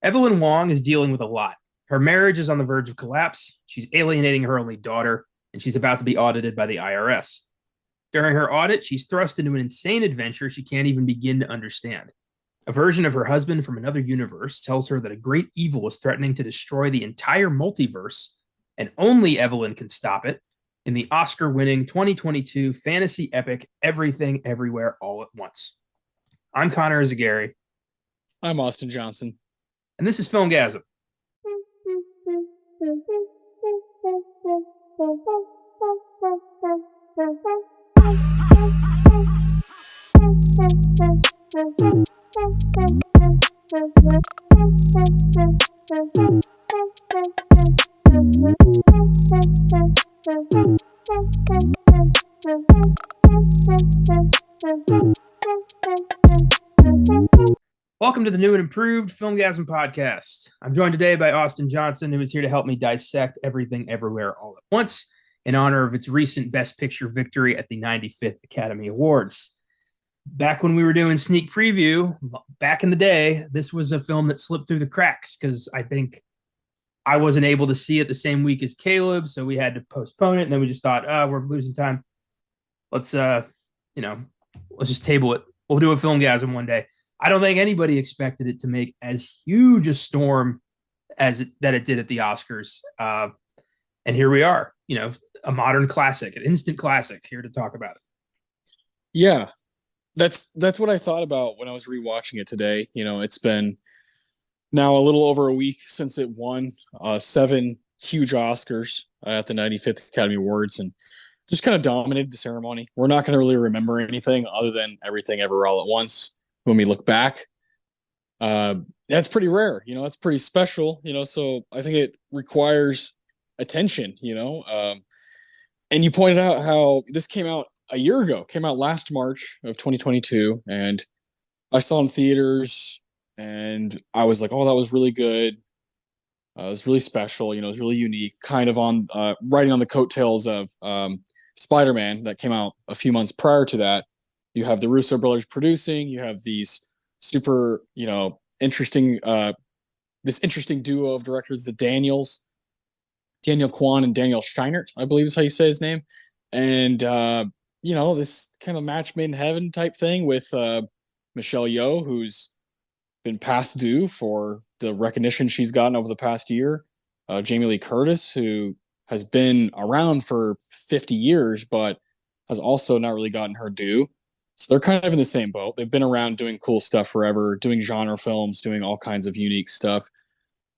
Evelyn Wong is dealing with a lot. Her marriage is on the verge of collapse. She's alienating her only daughter, and she's about to be audited by the IRS. During her audit, she's thrust into an insane adventure she can't even begin to understand. A version of her husband from another universe tells her that a great evil is threatening to destroy the entire multiverse, and only Evelyn can stop it in the Oscar winning 2022 fantasy epic Everything Everywhere All at Once. I'm Connor Eyzaguirre, I'm Austin Johnson. and this is Filmgazm. Welcome to the new and improved Filmgazm podcast. I'm joined today by Austin Johnson, who is here to help me dissect Everything Everywhere All at Once in honor of its recent Best Picture victory at the 95th Academy Awards. Back when we were doing sneak preview, back in the day, this was a film that slipped through the cracks because I think I wasn't able to see it the same week as Caleb, so we had to postpone it, and then we just thought, we're losing time. Let's just table it. We'll do a Filmgazm one day. I don't think anybody expected it to make as huge a storm that it did at the Oscars. And here we are, a modern classic, an instant classic, here to talk about it. Yeah, that's what I thought about when I was rewatching it today. It's been now a little over a week since it won 7 huge Oscars at the 95th Academy Awards and just kind of dominated the ceremony. We're not going to really remember anything other than Everything Everywhere All at Once when we look back. That's pretty rare, it's pretty special, so I think it requires attention, and you pointed out how this came out a year ago, came out last March of 2022, and I saw in theaters and I was like, oh, that was really good. It was really special, it was really unique, kind of on riding on the coattails of Spider-Man that came out a few months prior to that. You have the Russo brothers producing. You have these super, interesting, this interesting duo of directors, the Daniel Kwan and Daniel Scheinert, I believe is how you say his name. And, this kind of match made in heaven type thing with Michelle Yeoh, who's been past due for the recognition she's gotten over the past year. Jamie Lee Curtis, who has been around for 50 years, but has also not really gotten her due. So they're kind of in the same boat. They've been around doing cool stuff forever, doing genre films, doing all kinds of unique stuff.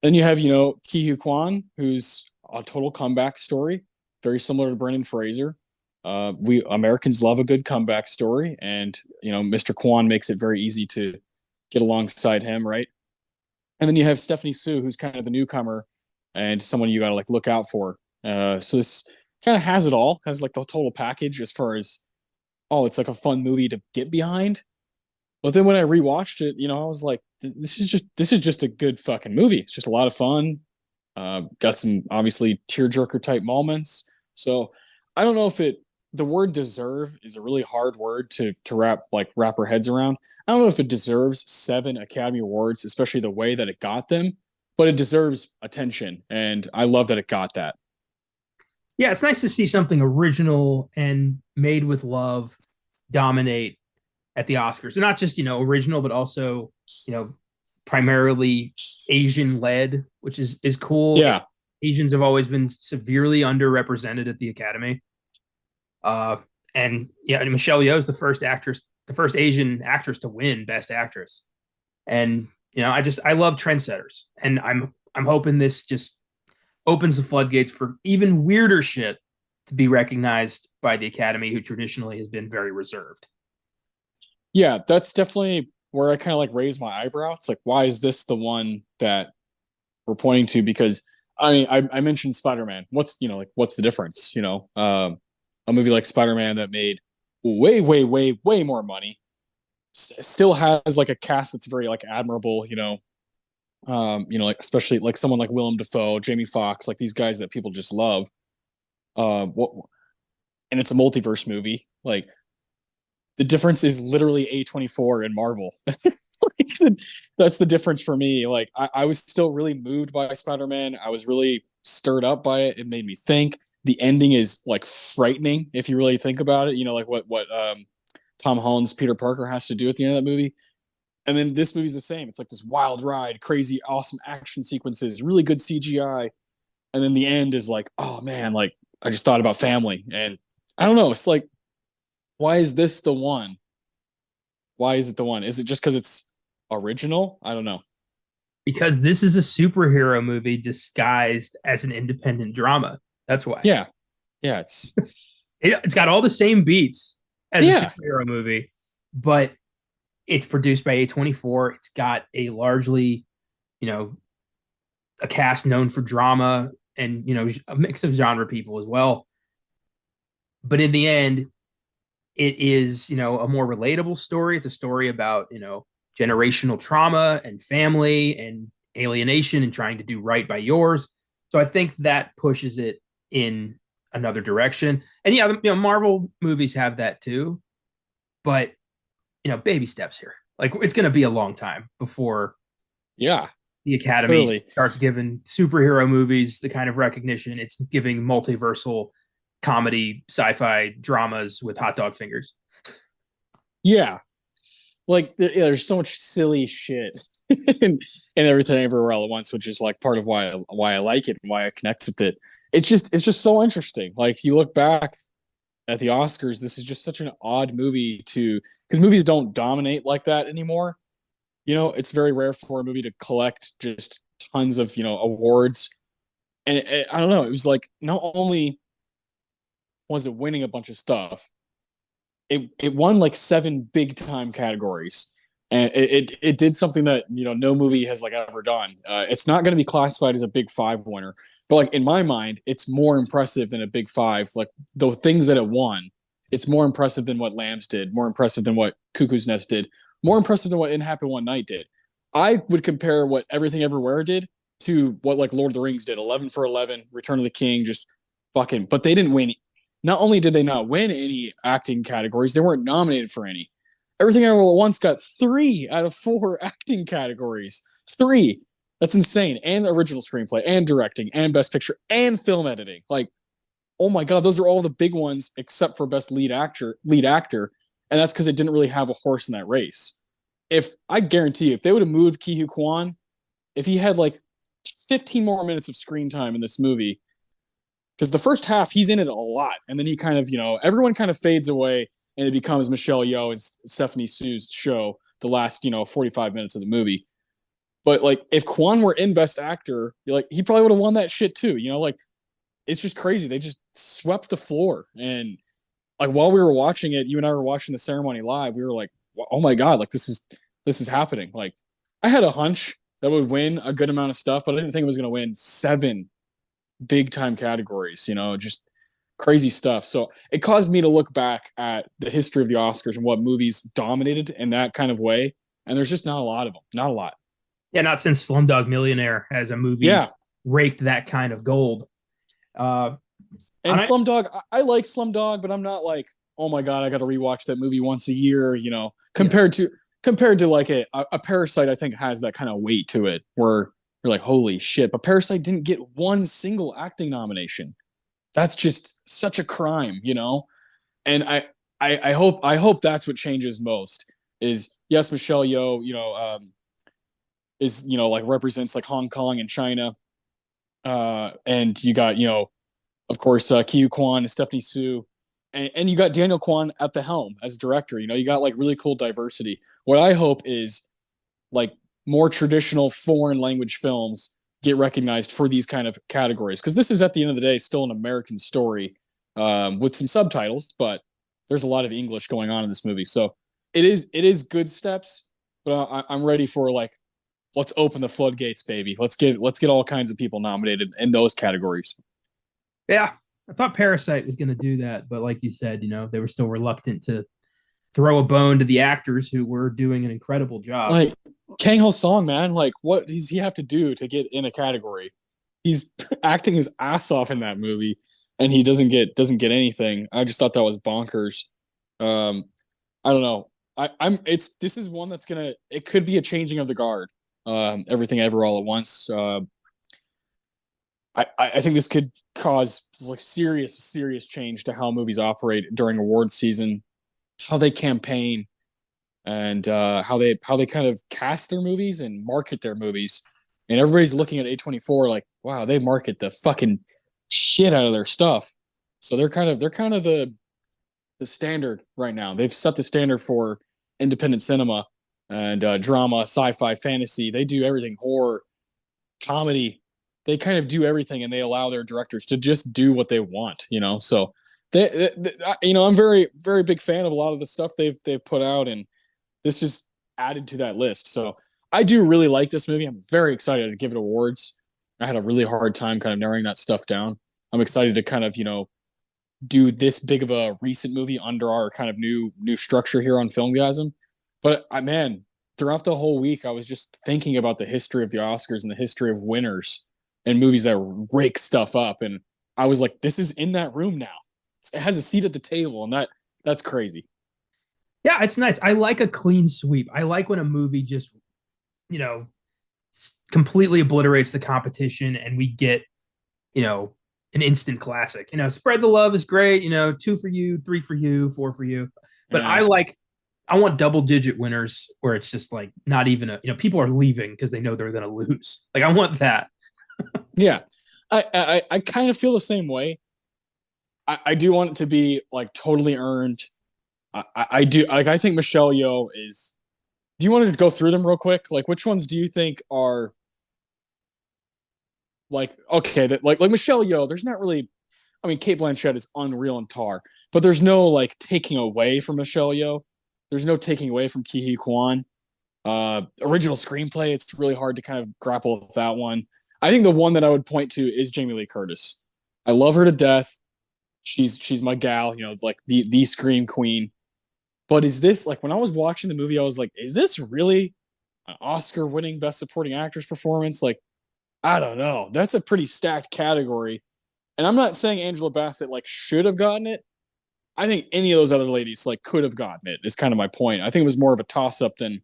Then you have, Ke Huy Quan, who's a total comeback story, very similar to Brendan Fraser. We Americans love a good comeback story, and Mr. Kwan makes it very easy to get alongside him, right? And then you have Stephanie Sue, who's kind of the newcomer and someone you got to look out for. So this kind of has it all, has the total package as far as, oh, it's a fun movie to get behind. But then when I rewatched it, I was like, this is just a good fucking movie. It's just a lot of fun. Got some obviously tearjerker type moments. So I don't know if the word deserve is a really hard word to wrap our heads around. I don't know if it deserves 7 Academy Awards, especially the way that it got them, but it deserves attention. And I love that it got that. Yeah, it's nice to see something original and made with love dominate at the Oscars. And not just, original, but also, primarily Asian led, which is cool. Yeah. Asians have always been severely underrepresented at the Academy. And Michelle Yeoh is the first Asian actress to win Best Actress. And, I love trendsetters. And I'm hoping this just opens the floodgates for even weirder shit to be recognized by the Academy, who traditionally has been very reserved. Yeah, that's definitely where I kind of raise my eyebrow. It's why is this the one that we're pointing to? Because I mentioned Spider-Man. What's the difference? A movie like Spider-Man that made way, way, way, way more money still has a cast that's very admirable, especially someone like Willem Dafoe, Jamie Foxx, these guys that people just love. And it's a multiverse movie. The difference is literally A24 and Marvel. Like, that's the difference for me. Like I was still really moved by Spider-Man. I was really stirred up by it. It made me think. The ending is like frightening if you really think about it. You know, like what Tom Holland's Peter Parker has to do at the end of that movie. And then this movie's the same. It's like this wild ride, crazy, awesome action sequences, really good CGI. And then the end is like, oh man, like I just thought about family. And I don't know. It's like, why is this the one? Why is it the one? Is it just because it's original? I don't know. Because this is a superhero movie disguised as an independent drama. That's why. Yeah. Yeah. It's It's got all the same beats as a yeah. superhero movie, but it's produced by A24. It's got a largely, you know, a cast known for drama and, a mix of genre people as well. But in the end, it is, a more relatable story. It's a story about, generational trauma and family and alienation and trying to do right by yours. So I think that pushes it in another direction. And yeah, Marvel movies have that too, but baby steps here. Like it's going to be a long time before Yeah. the Academy Clearly. starts giving superhero movies the kind of recognition it's giving multiversal comedy sci-fi dramas with hot dog fingers. Yeah. Like there's so much silly shit and everything everywhere all at once, which is like part of why I like it and why I connect with it. It's just so interesting. Like you look back at the Oscars, this is just such an odd movie to because movies don't dominate like that anymore. You know, it's very rare for a movie to collect just tons of awards. And I don't know, it was like not only was it winning a bunch of stuff, it won like 7 big time categories. And it did something that no movie has like ever done. It's not going to be classified as a big 5 winner, but like in my mind, it's more impressive than a big 5. Like the things that it won, it's more impressive than what Lambs did, more impressive than what Cuckoo's Nest did, more impressive than what It Happened One Night did. I would compare what Everything Everywhere did to what like Lord of the Rings did, 11 for 11, Return of the King, just fucking. But they didn't win. Not only did they not win any acting categories, they weren't nominated for any. Everything Everywhere at Once got 3 out of 4 acting categories. 3. That's insane. And original screenplay, and directing, and best picture, and film editing. Like, oh my god, those are all the big ones except for best lead actor, and that's because it didn't really have a horse in that race. If I guarantee you, if they would have moved Ki Kwan, if he had like 15 more minutes of screen time in this movie, because the first half he's in it a lot, and then he kind of everyone kind of fades away, and it becomes Michelle Yeoh and Stephanie Sue's show the last 45 minutes of the movie. But like if Kwan were in Best Actor, he probably would have won that shit too. Like it's just crazy. They just swept the floor. And like while we were watching it, you and I were watching the ceremony live. We were like, oh my god, like this is happening. Like I had a hunch that would win a good amount of stuff, but I didn't think it was going to win 7 big time categories. Just crazy stuff. So it caused me to look back at the history of the Oscars and what movies dominated in that kind of way. And there's just not a lot of them. Not a lot. Yeah, not since Slumdog Millionaire as a movie Yeah. raked that kind of gold. And Slumdog, I like Slumdog, but I'm not like, oh my god, I got to rewatch that movie once a year. Compared to like a Parasite, I think has that kind of weight to it where you're like, holy shit. But Parasite didn't get one single acting nomination. That's just such a crime, And I hope that's what changes most. Is yes, Michelle Yeoh, is like represents like Hong Kong and China, and you got of course Ki Kwan and Stephanie Sue, and you got Daniel Kwan at the helm as director. You got like really cool diversity. What I hope is like more traditional foreign language films get recognized for these kind of categories, because this is at the end of the day still an American story with some subtitles, but there's a lot of English going on in this movie. So it is good steps, but I'm ready for like, let's open the floodgates, baby. Let's get all kinds of people nominated in those categories. Yeah, I thought Parasite was going to do that, but like you said, they were still reluctant to throw a bone to the actors who were doing an incredible job. Like Kang Ho Song, man, like what does he have to do to get in a category? He's acting his ass off in that movie, and he doesn't get anything. I just thought that was bonkers. I don't know. I'm it's this is one that's gonna it could be a changing of the guard. Everything ever all at once. I think this could cause like serious change to how movies operate during award season, how they campaign, and how they kind of cast their movies and market their movies. And everybody's looking at A24 like, wow, they market the fucking shit out of their stuff. So they're kind of the standard right now. They've set the standard for independent cinema and drama, sci-fi, fantasy. They do everything, horror, comedy. They kind of do everything, and they allow their directors to just do what they want. So I'm very big fan of a lot of the stuff they've put out, and this just added to that list. So I do really like this movie. I'm very excited to give it awards. I had a really hard time kind of narrowing that stuff down. I'm excited to kind of do this big of a recent movie under our kind of new structure here on Filmgazm. But man, throughout the whole week, I was just thinking about the history of the Oscars and the history of winners and movies that rake stuff up. And I was like, this is in that room now. It has a seat at the table, and that's crazy. Yeah, it's nice. I like a clean sweep. I like when a movie just, you know, completely obliterates the competition and we get, an instant classic. Spread the love is great. Two for you, three for you, four for you. But Yeah. I want double digit winners where it's just like not even people are leaving because they know they're going to lose. Like I want that. Yeah. I kind of feel the same way. I do want it to be like totally earned. I do like. I think Michelle Yeoh is. Do you want to go through them real quick? Like, which ones do you think are like okay? That like Michelle Yeoh. There's not really. I mean, Kate Blanchett is unreal in Tar, but there's no like taking away from Michelle Yeoh. There's no taking away from Ke Huy Quan. Original screenplay. It's really hard to kind of grapple with that one. I think the one that I would point to is Jamie Lee Curtis. I love her to death. She's my gal. Like the scream queen. But is this like when I was watching the movie, I was like, is this really an Oscar winning Best Supporting Actress performance? Like, I don't know. That's a pretty stacked category. And I'm not saying Angela Bassett like should have gotten it. I think any of those other ladies like could have gotten it, is kind of my point. I think it was more of a toss up than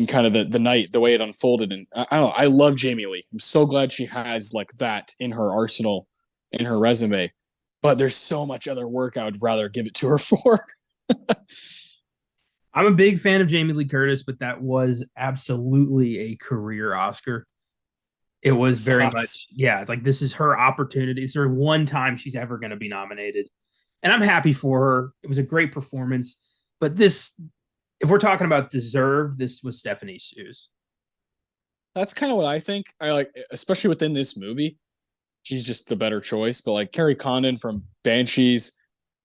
kind of the night, the way it unfolded. And I don't know. I love Jamie Lee. I'm so glad she has like that in her arsenal, in her resume. But there's so much other work I would rather give it to her for. I'm a big fan of Jamie Lee Curtis, but that was absolutely a career Oscar. It was very much, yeah, it's like this is her opportunity. It's her one time she's ever going to be nominated. And I'm happy for her. It was a great performance. But this, if we're talking about deserved, this was Stephanie Sue's. That's kind of what I think. I like, especially within this movie, she's just the better choice. But like Carrie Condon from Banshees,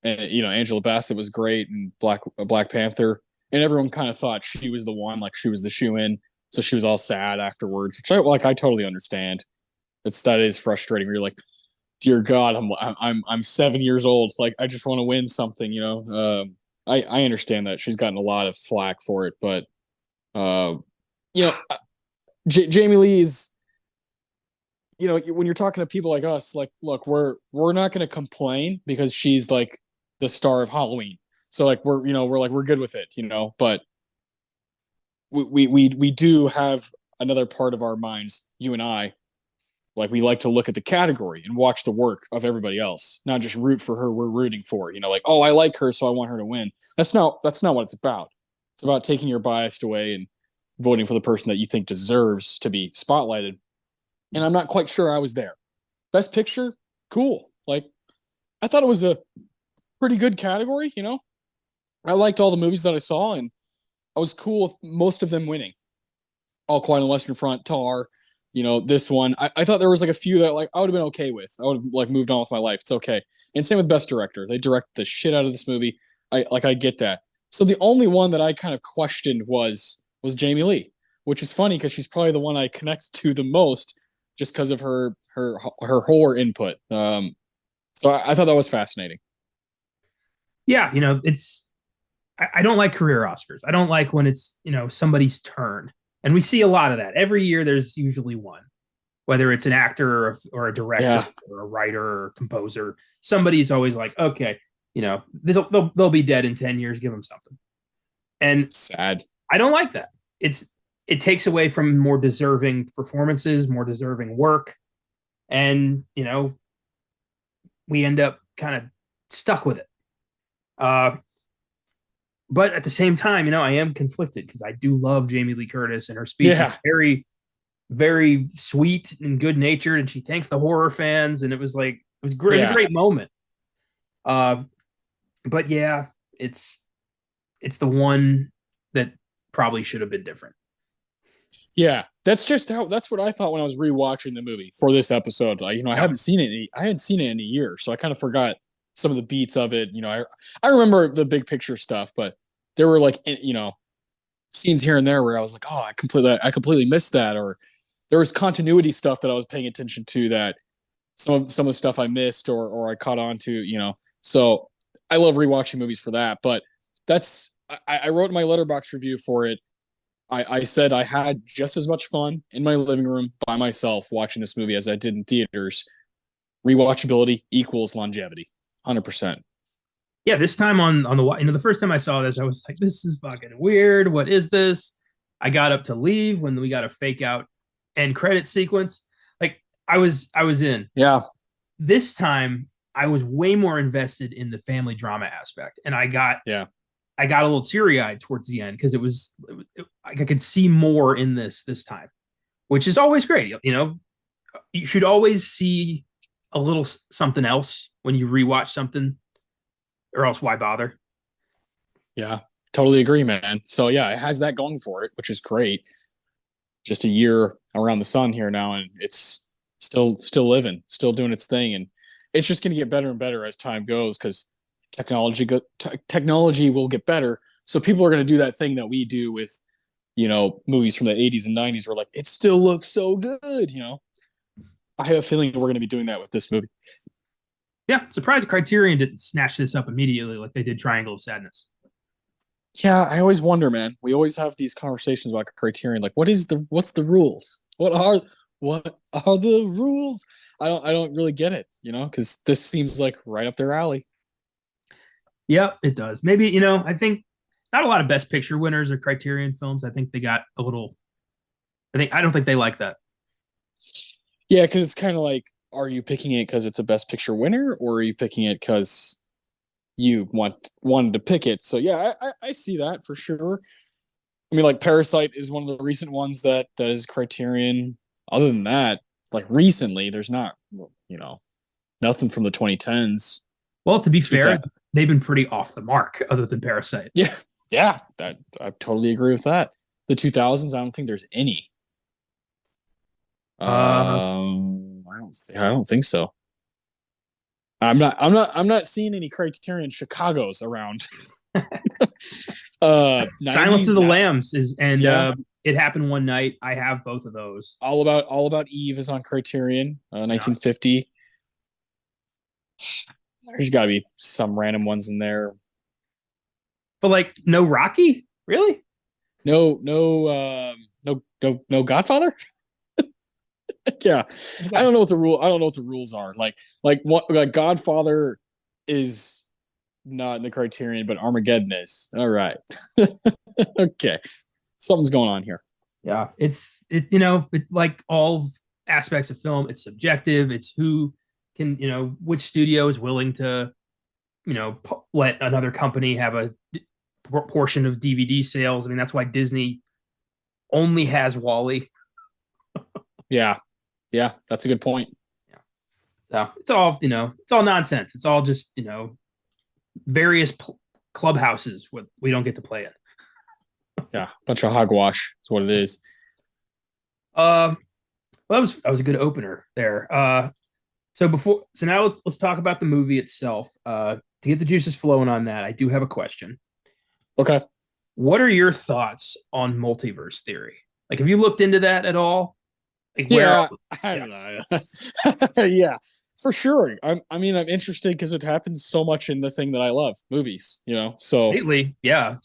and Angela Bassett was great, and Black Panther, and everyone kind of thought she was the one, like she was the shoe in. So she was all sad afterwards, which I totally understand. That is frustrating. You're like, dear God, I'm 7 years old. Like I just want to win something. I understand that she's gotten a lot of flack for it, but Jamie Lee is. When you're talking to people like us, like, look, we're not going to complain because she's like the star of Halloween. So like we're good with it, but we do have another part of our minds, you and I, like we like to look at the category and watch the work of everybody else, not just root for her we're rooting for, like, oh, I like her, so I want her to win. That's not what it's about. It's about taking your bias away and voting for the person that you think deserves to be spotlighted. And I'm not quite sure I was there. Best picture, cool. Like, I thought it was a pretty good category, I liked all the movies that I saw, and I was cool with most of them winning. All Quiet on the Western Front, Tar, this one. I thought there was like a few that like I would have been okay with. I would have like moved on with my life. It's okay. And same with Best Director. They direct the shit out of this movie. I get that. So the only one that I kind of questioned was Jamie Lee, which is funny because she's probably the one I connect to the most just because of her horror input. So I thought that was fascinating. Yeah, I don't like career Oscars. I don't like when it's, somebody's turn. And we see a lot of that. Every year there's usually one, whether it's an actor or a director or a writer or composer. Somebody's always like, okay, they'll be dead in 10 years, give them something. And Sad. I don't like that. It takes away from more deserving performances, more deserving work, and we end up kind of stuck with it. Uh, but at the same time, I am conflicted because I do love Jamie Lee Curtis, and her speech was Yeah. very, very sweet and good natured, and she thanked the horror fans, and it was like it was great, a Yeah. great moment. Uh, but yeah, it's the one that probably should have been different. Yeah. That's what I thought when I was rewatching the movie for this episode. Like, I Yep. hadn't seen it in a year, so I kind of forgot some of the beats of it. I remember the big picture stuff, but there were like, scenes here and there where I was like, oh, I completely missed that. Or there was continuity stuff that I was paying attention to that some of the stuff I missed or I caught on to, So I love rewatching movies for that. But I wrote my letterbox review for it. I said I had just as much fun in my living room by myself watching this movie as I did in theaters. Rewatchability equals longevity, 100%. Yeah, this time on the first time I saw this, I was like, this is fucking weird. What is this? I got up to leave when we got a fake out end credit sequence. Like I was in. Yeah. This time I was way more invested in the family drama aspect, and Yeah. I got a little teary eyed towards the end because I could see more in this time, which is always great. You should always see a little something else when you rewatch something, or else why bother? Yeah. Totally agree, man. So yeah, it has that going for it, which is great. Just a year around the sun here now, and it's still living, still doing its thing, and it's just going to get better and better as time goes because technology will get better. So people are going to do that thing that we do with movies from the 80s and 90s where like it still looks so good. I have a feeling we're going to be doing that with this movie. Yeah, surprised Criterion didn't snatch this up immediately like they did Triangle of Sadness. Yeah, I always wonder, man. We always have these conversations about Criterion. Like, what's the rules? What are the rules? I don't really get it, because this seems like right up their alley. Yep, it does. Maybe, I think not a lot of Best Picture winners are Criterion films. I think they got a little. I don't think they like that. Yeah, because it's kind of like, are you picking it because it's a Best Picture winner, or are you picking it because you wanted to pick it? So yeah, I see that for sure. I mean, like Parasite is one of the recent ones that is Criterion. Other than that, like recently, there's not, nothing from the 2010s. Well, to be fair, they've been pretty off the mark, other than Parasite. Yeah, yeah, I totally agree with that. The 2000s, I don't think there's any. I don't think so. I'm not seeing any Criterion Chicago's around. Silence of the Lambs Yeah. It Happened One Night. I have both of those. All About Eve is on Criterion, 1950. There's got to be some random ones in there. But like, no Rocky, really? No Godfather. Yeah, I don't know what the rules are. Like Godfather is not in the Criterion, but Armageddon is. All right. Okay, something's going on here. Yeah, like all aspects of film, it's subjective. It's who can, which studio is willing to, let another company have a portion of DVD sales. I mean, that's why Disney only has Wally. Yeah, that's a good point. Yeah. So it's all nonsense. It's all just, various clubhouses we don't get to play in. Yeah, bunch of hogwash is what it is. Well, that was a good opener there. So now let's talk about the movie itself. To get the juices flowing on that, I do have a question. Okay. What are your thoughts on multiverse theory? Like, have you looked into that at all? Like, I don't know. Yeah, for sure. I'm interested because it happens so much in the thing that I love, movies. So lately, yeah,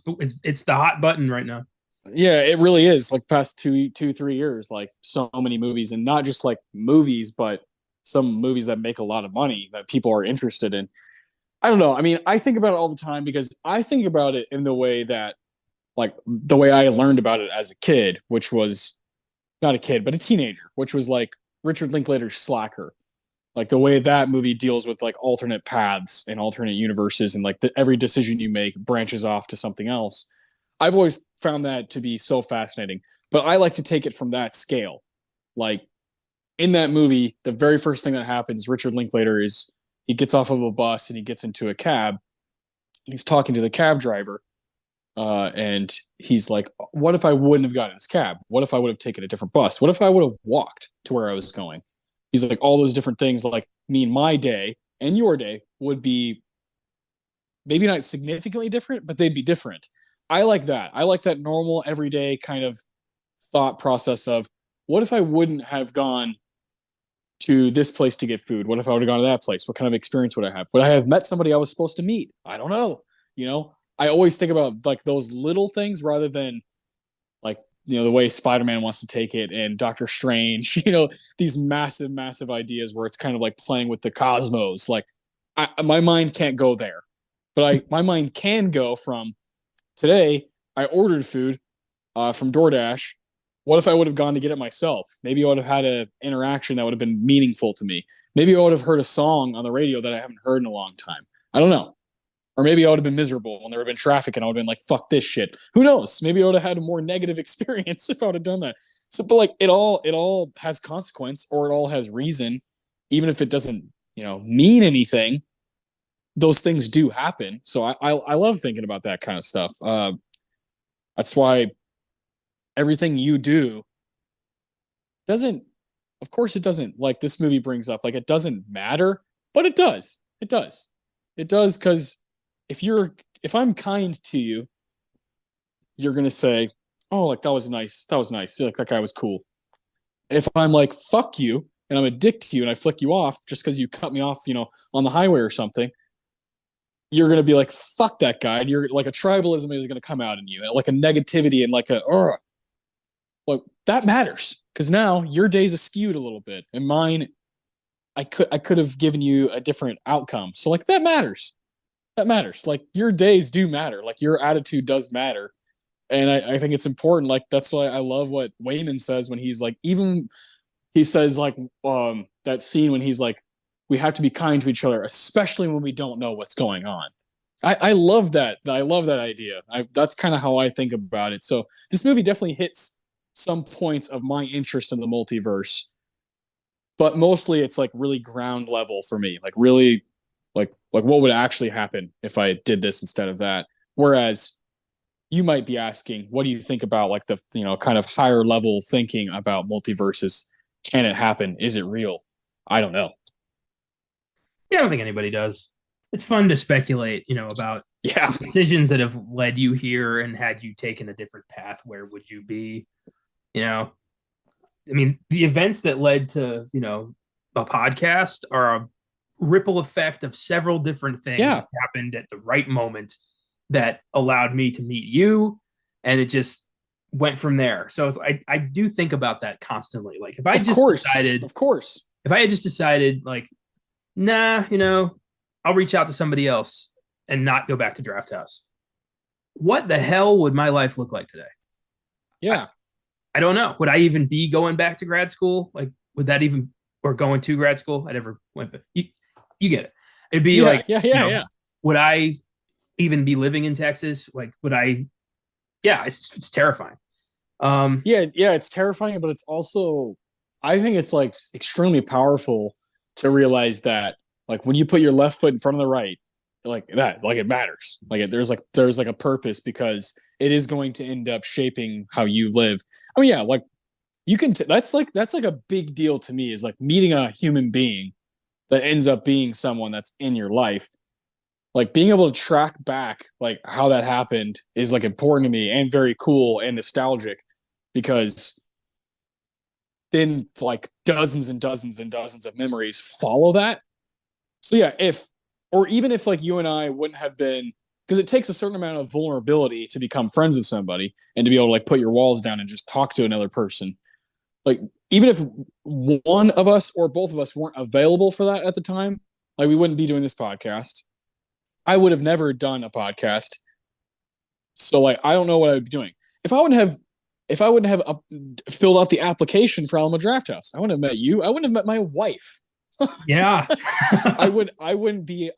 it's the hot button right now. Yeah, it really is. Like the past 3 years, like so many movies, and not just like movies, but some movies that make a lot of money that people are interested in. I don't know. I mean, I think about it all the time because I think about it in the way that like the way I learned about it as a kid, which was not a kid, but a teenager, which was like Richard Linklater's Slacker. Like the way that movie deals with like alternate paths and alternate universes, and like every decision you make branches off to something else. I've always found that to be so fascinating, but I like to take it from that scale. Like in that movie, the very first thing that happens, Richard Linklater is he gets off of a bus and he gets into a cab. He's talking to the cab driver, and he's like, "What if I wouldn't have gotten this cab? What if I would have taken a different bus? What if I would have walked to where I was going?" He's like, all those different things, like mean my day and your day would be maybe not significantly different, but they'd be different. I like that. I like that normal, everyday kind of thought process of what if I wouldn't have gone to this place to get food? What if I would have gone to that place? What kind of experience would I have? Would I have met somebody I was supposed to meet? I don't know. I always think about like those little things rather than like, the way Spider-Man wants to take it and Doctor Strange, these massive, massive ideas where it's kind of like playing with the cosmos. Like my mind can't go there, but my mind can go from today. I ordered food from DoorDash. What if I would have gone to get it myself? Maybe I would have had an interaction that would have been meaningful to me. Maybe I would have heard a song on the radio that I haven't heard in a long time. I don't know. Or maybe I would have been miserable when there would have been traffic and I would have been like, fuck this shit. Who knows? Maybe I would have had a more negative experience if I would have done that. So, but like it all has consequence, or it all has reason, even if it doesn't, mean anything. Those things do happen. So I love thinking about that kind of stuff. That's why everything you do doesn't, of course it doesn't, like this movie brings up, like it doesn't matter, but it does. It does. It does, because if I'm kind to you, you're gonna say, "Oh, like that was nice. That was nice. Like that guy was cool." If I'm like, "Fuck you," and I'm a dick to you and I flick you off just because you cut me off, on the highway or something, you're gonna be like, "Fuck that guy." And you're like, a tribalism is gonna come out in you, and like a negativity and like like that matters, because now your day's skewed a little bit, and mine, I could have given you a different outcome. So like that matters. That matters. Like your days do matter. Like your attitude does matter. And I think it's important. Like that's why I love what Wayman says when he's like, even he says like that scene when he's like, we have to be kind to each other, especially when we don't know what's going on. I love that. I love that idea. That's kind of how I think about it. So this movie definitely hits some points of my interest in the multiverse, but mostly it's like really ground level for me. Like really, like what would actually happen if I did this instead of that? Whereas you might be asking, what do you think about like the, kind of higher level thinking about multiverses? Can it happen? Is it real? I don't know. Yeah, I don't think anybody does. It's fun to speculate, about decisions that have led you here, and had you taken a different path, where would you be? I mean, the events that led to, a podcast are a ripple effect of several different things that happened at the right moment that allowed me to meet you, and it just went from there. So I do think about that constantly. Like if I had just decided like, nah, I'll reach out to somebody else and not go back to Draft House, what the hell would my life look like today? Yeah. I don't know. Would I even be going back to grad school? Like, would that even, or going to grad school? I never went, but you get it. It'd be would I even be living in Texas? Like, would I? Yeah, it's terrifying. It's terrifying, but it's also, I think it's like extremely powerful to realize that, like when you put your left foot in front of the right, like that, like it matters. Like there's like a purpose, because it is going to end up shaping how you live. I mean, like you can. That's like a big deal to me, is like meeting a human being that ends up being someone that's in your life. Like being able to track back like how that happened is like important to me, and very cool and nostalgic, because then like dozens and dozens and dozens of memories follow that. So yeah, even if like you and I wouldn't have been, because it takes a certain amount of vulnerability to become friends with somebody and to be able to like put your walls down and just talk to another person. Like even if one of us or both of us weren't available for that at the time, like we wouldn't be doing this podcast. I would have never done a podcast So like, I don't know what I'd be doing if I wouldn't have filled out the application for Alamo Draft House. I wouldn't have met you. I wouldn't have met my wife. Yeah. I wouldn't be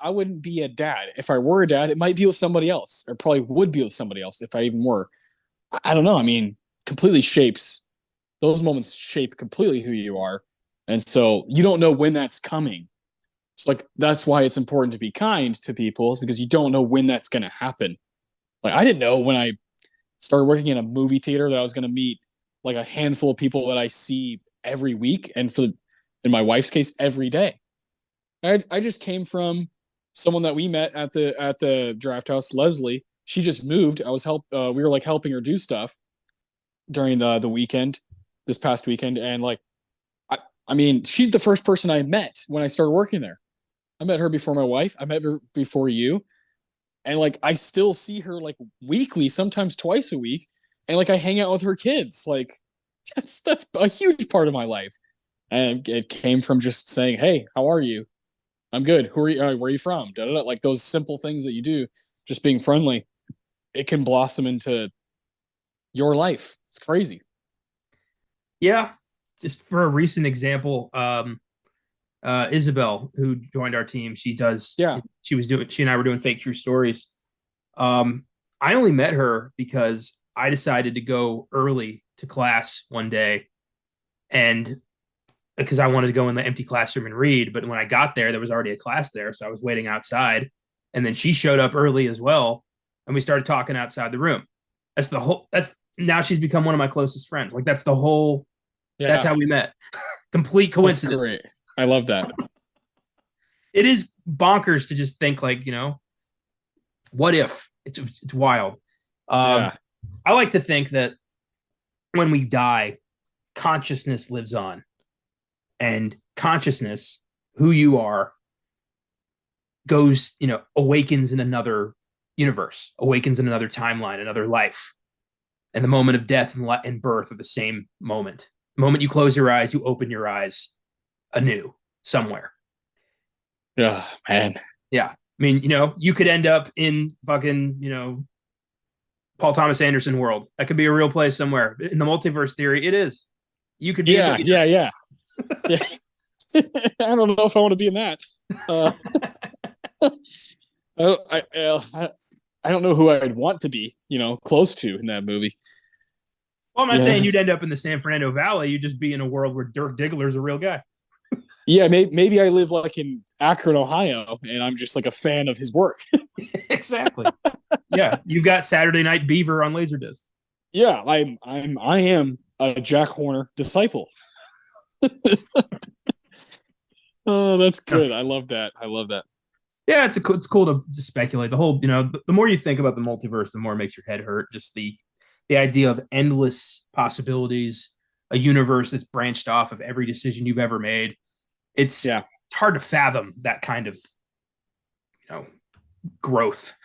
a dad. If I were a dad, it might be with somebody else, or probably would be with somebody else if I even were. I don't know. I mean, completely shapes those moments shape completely who you are. And so you don't know when that's coming. It's like, that's why it's important to be kind to people, is because you don't know when that's going to happen. Like, I didn't know when I started working in a movie theater that I was going to meet like a handful of people that I see every week. And in my wife's case, every day. I just came from someone that we met at the draft house, Leslie. She just moved. We were like helping her do stuff during the weekend, this past weekend. And like, I mean, she's the first person I met when I started working there. I met her before my wife. I met her before you. And like, I still see her like weekly, sometimes twice a week. And like, I hang out with her kids. Like, that's a huge part of my life. And it came from just saying, "Hey, how are you? I'm good. Who are you? Where are you from?" Da, da, da. Like those simple things that you do, just being friendly, it can blossom into your life. It's crazy. Yeah. Just for a recent example, Isabel, who joined our team, Yeah. she and I were doing fake true stories. I only met her because I decided to go early to class one day, and because I wanted to go in the empty classroom and read. But when I got there was already a class there. So I was waiting outside. And then she showed up early as well. And we started talking outside the room. That's now she's become one of my closest friends. Like that's Yeah. how we met. Complete That's coincidence. great. I love that. It is bonkers to just think like, what if? It's wild. Um, Yeah. I like to think that when we die, consciousness lives on. And consciousness, who you are, goes, awakens in another universe, awakens in another timeline, another life. And the moment of death and birth are the same moment. The moment you close your eyes, you open your eyes anew somewhere. Yeah, man. Yeah. I mean, you could end up in fucking, Paul Thomas Anderson world. That could be a real place somewhere. In the multiverse theory, it is. You could be in Yeah, the yeah, yeah. Yeah. I don't know if I want to be in that. Uh, I don't know who I'd want to be, close to in that movie. Well, I'm not Yeah. saying you'd end up in the San Fernando Valley. You'd just be in a world where Dirk Diggler's a real guy. Yeah, maybe I live like in Akron, Ohio, and I'm just like a fan of his work. Exactly. Yeah, you've got Saturday Night Beaver on Laserdisc. Yeah, I am a Jack Horner disciple. Oh, that's good. I love that. I love that. Yeah, it's cool to speculate. The whole, the more you think about the multiverse, the more it makes your head hurt. Just the idea of endless possibilities, a universe that's branched off of every decision you've ever made. It's Yeah, it's hard to fathom that kind of, growth.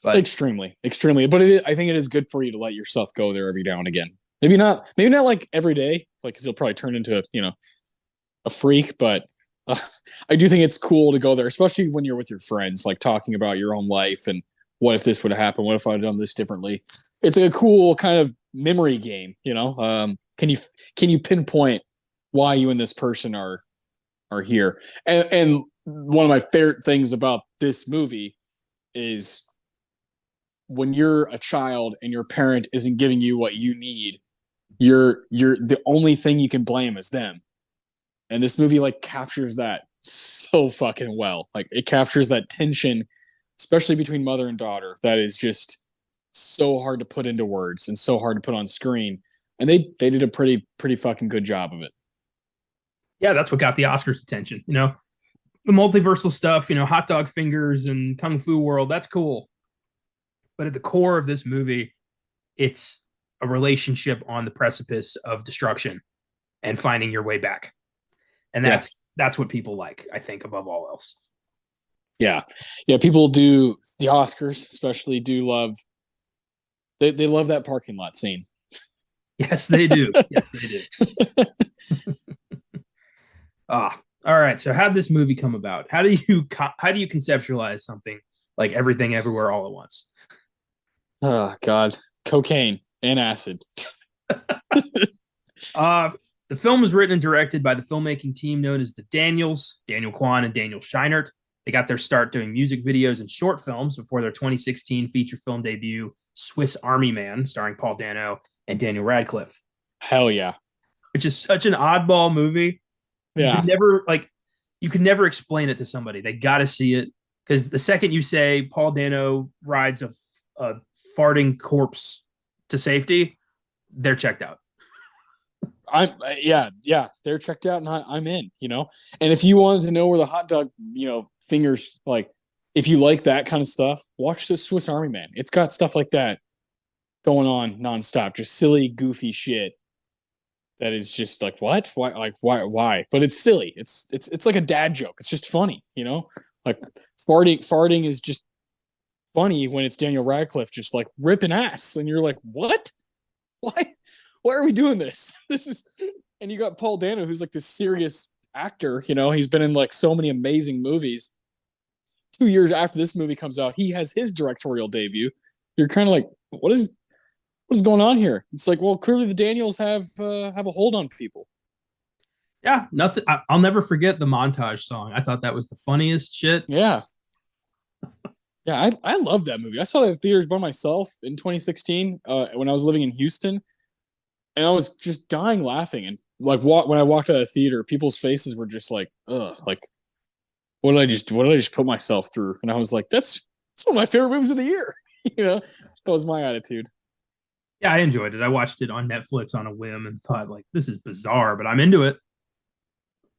But extremely, extremely. But I think it is good for you to let yourself go there every now and again. Maybe not like every day, like because you'll probably turn into a freak. But I do think it's cool to go there, especially when you're with your friends, like talking about your own life and what if this would have happened, what if I'd done this differently. It's a cool kind of memory game. Can you pinpoint why you and this person are here? And one of my favorite things about this movie is when you're a child and your parent isn't giving you what you need, you're the only thing you can blame is them. And this movie like captures that so fucking well. Like it captures that tension, especially between mother and daughter, that is just so hard to put into words and so hard to put on screen. And they did a pretty fucking good job of it. yeah, that's what got the Oscars attention. The multiversal stuff, hot dog fingers and kung fu world. That's cool. But at the core of this movie, it's a relationship on the precipice of destruction and finding your way back. And Yeah. that's what people like, I think, above all else. Yeah. Yeah. People do the Oscars, especially do love they love that parking lot scene. Yes, they do. Yes, they do. All right. So how did this movie come about? How do you conceptualize something like Everything Everywhere All at Once? Oh God, cocaine and acid. Uh, the film was written and directed by the filmmaking team known as the Daniels, Daniel Kwan and Daniel Scheinert. They got their start doing music videos and short films before their 2016 feature film debut, Swiss Army Man, starring Paul Dano and Daniel Radcliffe, Hell yeah, which is such an oddball movie. You yeah. could never you could never explain it to somebody. They got to see it because the second you say Paul Dano rides a farting corpse to safety, they're checked out. Yeah, they're checked out and I'm in, And if you wanted to know where the hot dog, fingers, like, if you like that kind of stuff, watch the Swiss Army Man. It's got stuff like that going on nonstop, just silly, goofy shit. That is just like, what? Why? Like, why? But it's silly. It's like a dad joke. It's just funny, Like farting is just funny when it's Daniel Radcliffe just like ripping ass, and you're like, what? Why? Why are we doing this? This is, and you got Paul Dano, who's like this serious actor. He's been in like so many amazing movies. 2 years after this movie comes out, he has his directorial debut. You're kind of like, what is going on here? It's like, well, clearly the Daniels have a hold on people. Yeah, nothing. I'll never forget the montage song. I thought that was the funniest shit. Yeah. Yeah, I love that movie. I saw that in theaters by myself in 2016 when I was living in Houston, and I was just dying laughing. And like when I walked out of the theater, people's faces were just like, ugh, like what did I just put myself through? And I was like, that's one of my favorite movies of the year. That was my attitude. Yeah, I enjoyed it. I watched it on Netflix on a whim and thought, like, this is bizarre, but I'm into it.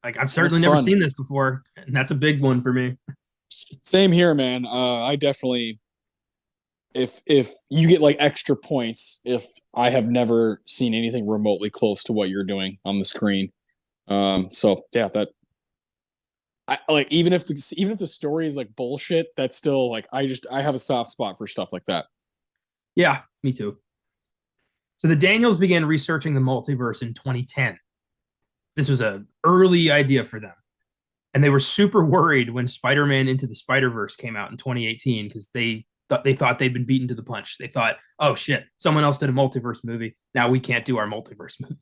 Like, I've certainly never seen this before, and that's a big one for me. Same here, man. I definitely, if you get like extra points if I have never seen anything remotely close to what you're doing on the screen. So yeah, that I like, even if the story is like bullshit, that's still like, I have a soft spot for stuff like that. Yeah, me too. So the Daniels began researching the multiverse in 2010. This was an early idea for them. And they were super worried when Spider-Man Into the Spider-Verse came out in 2018 because they thought they'd been beaten to the punch. They thought, oh shit, someone else did a multiverse movie. Now we can't do our multiverse movie.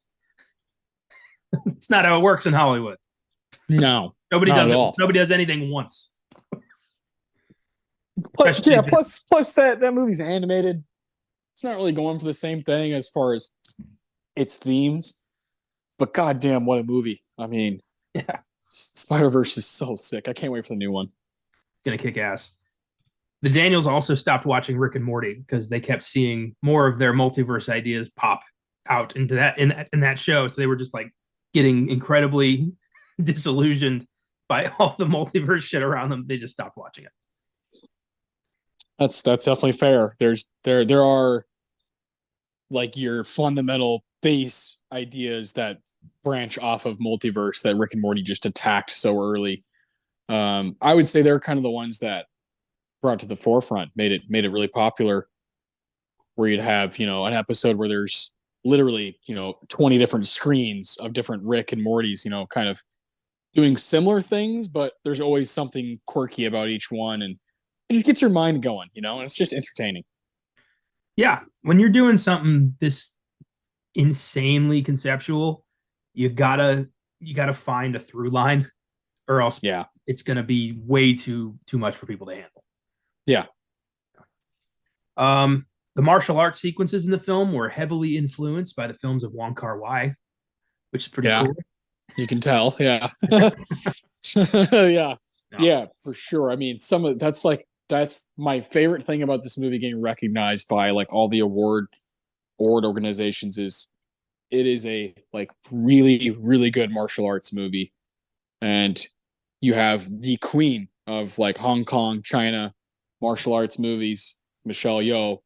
It's not how it works in Hollywood. No. Nobody does it. Nobody does anything once. Plus that movie's animated. It's not really going for the same thing as far as its themes. But goddamn, what a movie. I mean, yeah. Spider-Verse is so sick. I can't wait for the new one. It's going to kick ass. The Daniels also stopped watching Rick and Morty because they kept seeing more of their multiverse ideas pop out into that in that show. So they were just like getting incredibly disillusioned by all the multiverse shit around them. They just stopped watching it. That's definitely fair. There are like your fundamental base ideas that branch off of multiverse that Rick and Morty just attacked so early. I would say they're kind of the ones that brought to the forefront, made it really popular, where you'd have, an episode where there's literally, 20 different screens of different Rick and Mortys, kind of doing similar things, but there's always something quirky about each one, and it gets your mind going, and it's just entertaining. Yeah, when you're doing something this insanely conceptual, you gotta find a through line, or else it's gonna be way too much for people to handle. Yeah. The martial arts sequences in the film were heavily influenced by the films of Wong Kar-wai, which is pretty cool. You can tell, yeah. Yeah. No. Yeah, for sure. I mean, that's my favorite thing about this movie getting recognized by like all the award organizations is it is a like really, really good martial arts movie. And you have the queen of like Hong Kong, China martial arts movies, Michelle Yeoh,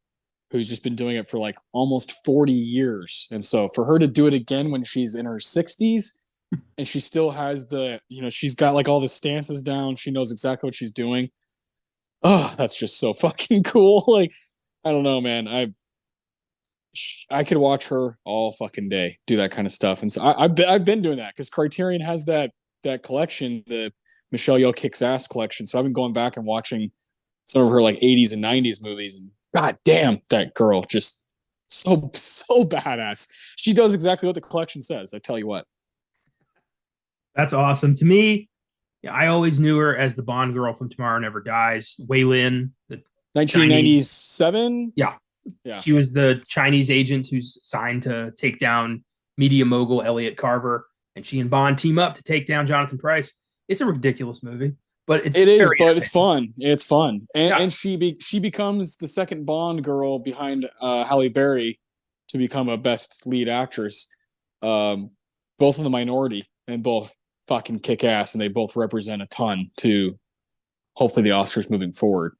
who's just been doing it for like almost 40 years. And so for her to do it again when she's in her 60s and she still has she's got like all the stances down, she knows exactly what she's doing. Oh, that's just so fucking cool. Like, I don't know, man. I could watch her all fucking day do that kind of stuff. And so I've been doing that because Criterion has that collection, the Michelle Yeoh Kicks Ass collection. So I've been going back and watching some of her like 80s and 90s movies, and God damn, that girl just so badass. She does exactly what the collection says. I tell you what. That's awesome. To me, I always knew her as the Bond girl from Tomorrow Never Dies, Wei Lin, the Chinese. 1997. Yeah, Yeah. she was the Chinese agent who's signed to take down media mogul Elliot Carver, and she and Bond team up to take down Jonathan Pryce. It's a ridiculous movie, but it's It is, very but it's fun. It's fun, and yeah. and she becomes the second Bond girl behind Halle Berry to become a best lead actress. Both in the minority and both fucking kick ass, and they both represent a ton to hopefully the Oscars moving forward.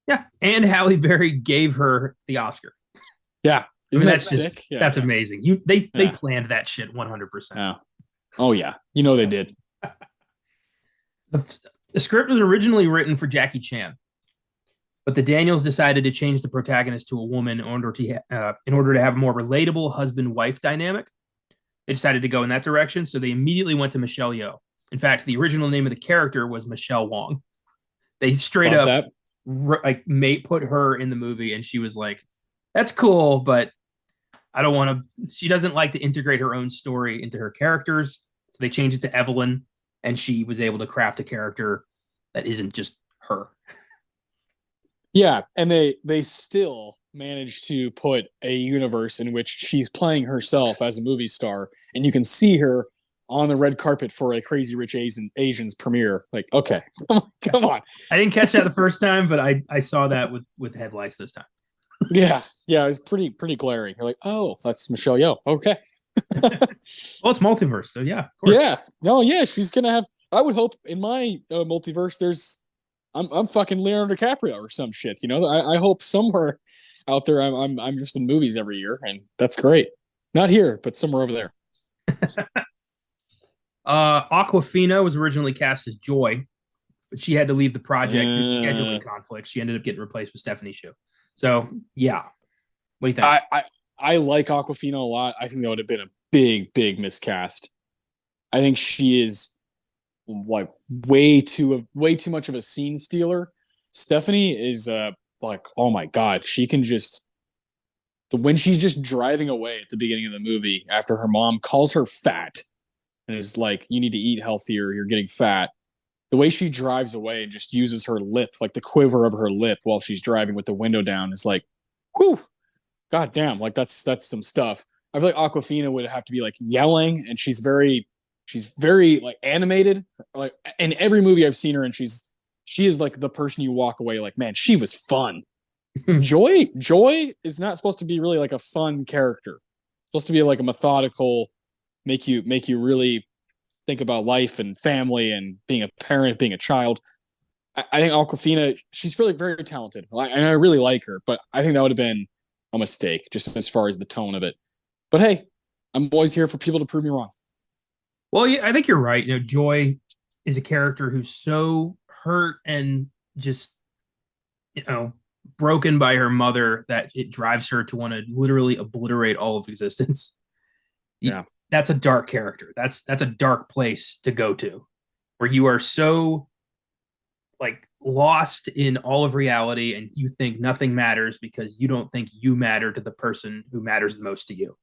Yeah, and Halle Berry gave her the Oscar. Yeah, isn't that sick? Yeah, that's amazing. They planned that shit 100%. Yeah. Oh yeah, you know they did. The script was originally written for Jackie Chan, but the Daniels decided to change the protagonist to a woman in order to have a more relatable husband-wife dynamic. They decided to go in that direction, so they immediately went to Michelle Yeoh. In fact, the original name of the character was Michelle Wong. They straight up put her in the movie, and she was like, "That's cool, but I don't want to." She doesn't like to integrate her own story into her characters, so they changed it to Evelyn, and she was able to craft a character that isn't just her. Yeah, and they still managed to put a universe in which she's playing herself as a movie star, and you can see her on the red carpet for a Crazy Rich Asians premiere. Like, okay, come on. I didn't catch that the first time, but I saw that with headlights this time. Yeah, it was pretty glaring. You're like, oh, that's Michelle Yeoh. Okay. Well, it's multiverse, so yeah. Of course. Yeah, no, yeah, she's gonna have. I would hope in my multiverse, I'm fucking Leonardo DiCaprio or some shit. You know, I hope somewhere out there I'm just in movies every year, and that's great. Not here, but somewhere over there. Aquafina was originally cast as Joy, but she had to leave the project due to scheduling conflicts. She ended up getting replaced with Stephanie Hsu. So yeah, what do you think? I like Aquafina a lot. I think that would have been a big miscast. I think she is like way too much of a scene stealer. Stephanie is like, oh my god, she can just when she's just driving away at the beginning of the movie after her mom calls her fat and is like, you need to eat healthier, you're getting fat. The way she drives away and just uses her lip, like the quiver of her lip while she's driving with the window down, is like, whew, god damn, like that's some stuff. I feel like Aquafina would have to be like yelling, and she's very like animated. Like in every movie I've seen her, and she is like the person you walk away like, man, she was fun. Joy is not supposed to be really like a fun character. It's supposed to be like a methodical, make you really think about life and family and being a parent, being a child. I think Aquafina, she's really very talented, and I really like her, but I think that would have been a mistake just as far as the tone of it. But hey, I'm always here for people to prove me wrong. Well, yeah, I think you're right. You know, Joy is a character who's so hurt and just, broken by her mother that it drives her to want to literally obliterate all of existence. Yeah. That's a dark character. That's a dark place to go to, where you are so like lost in all of reality and you think nothing matters because you don't think you matter to the person who matters the most to you.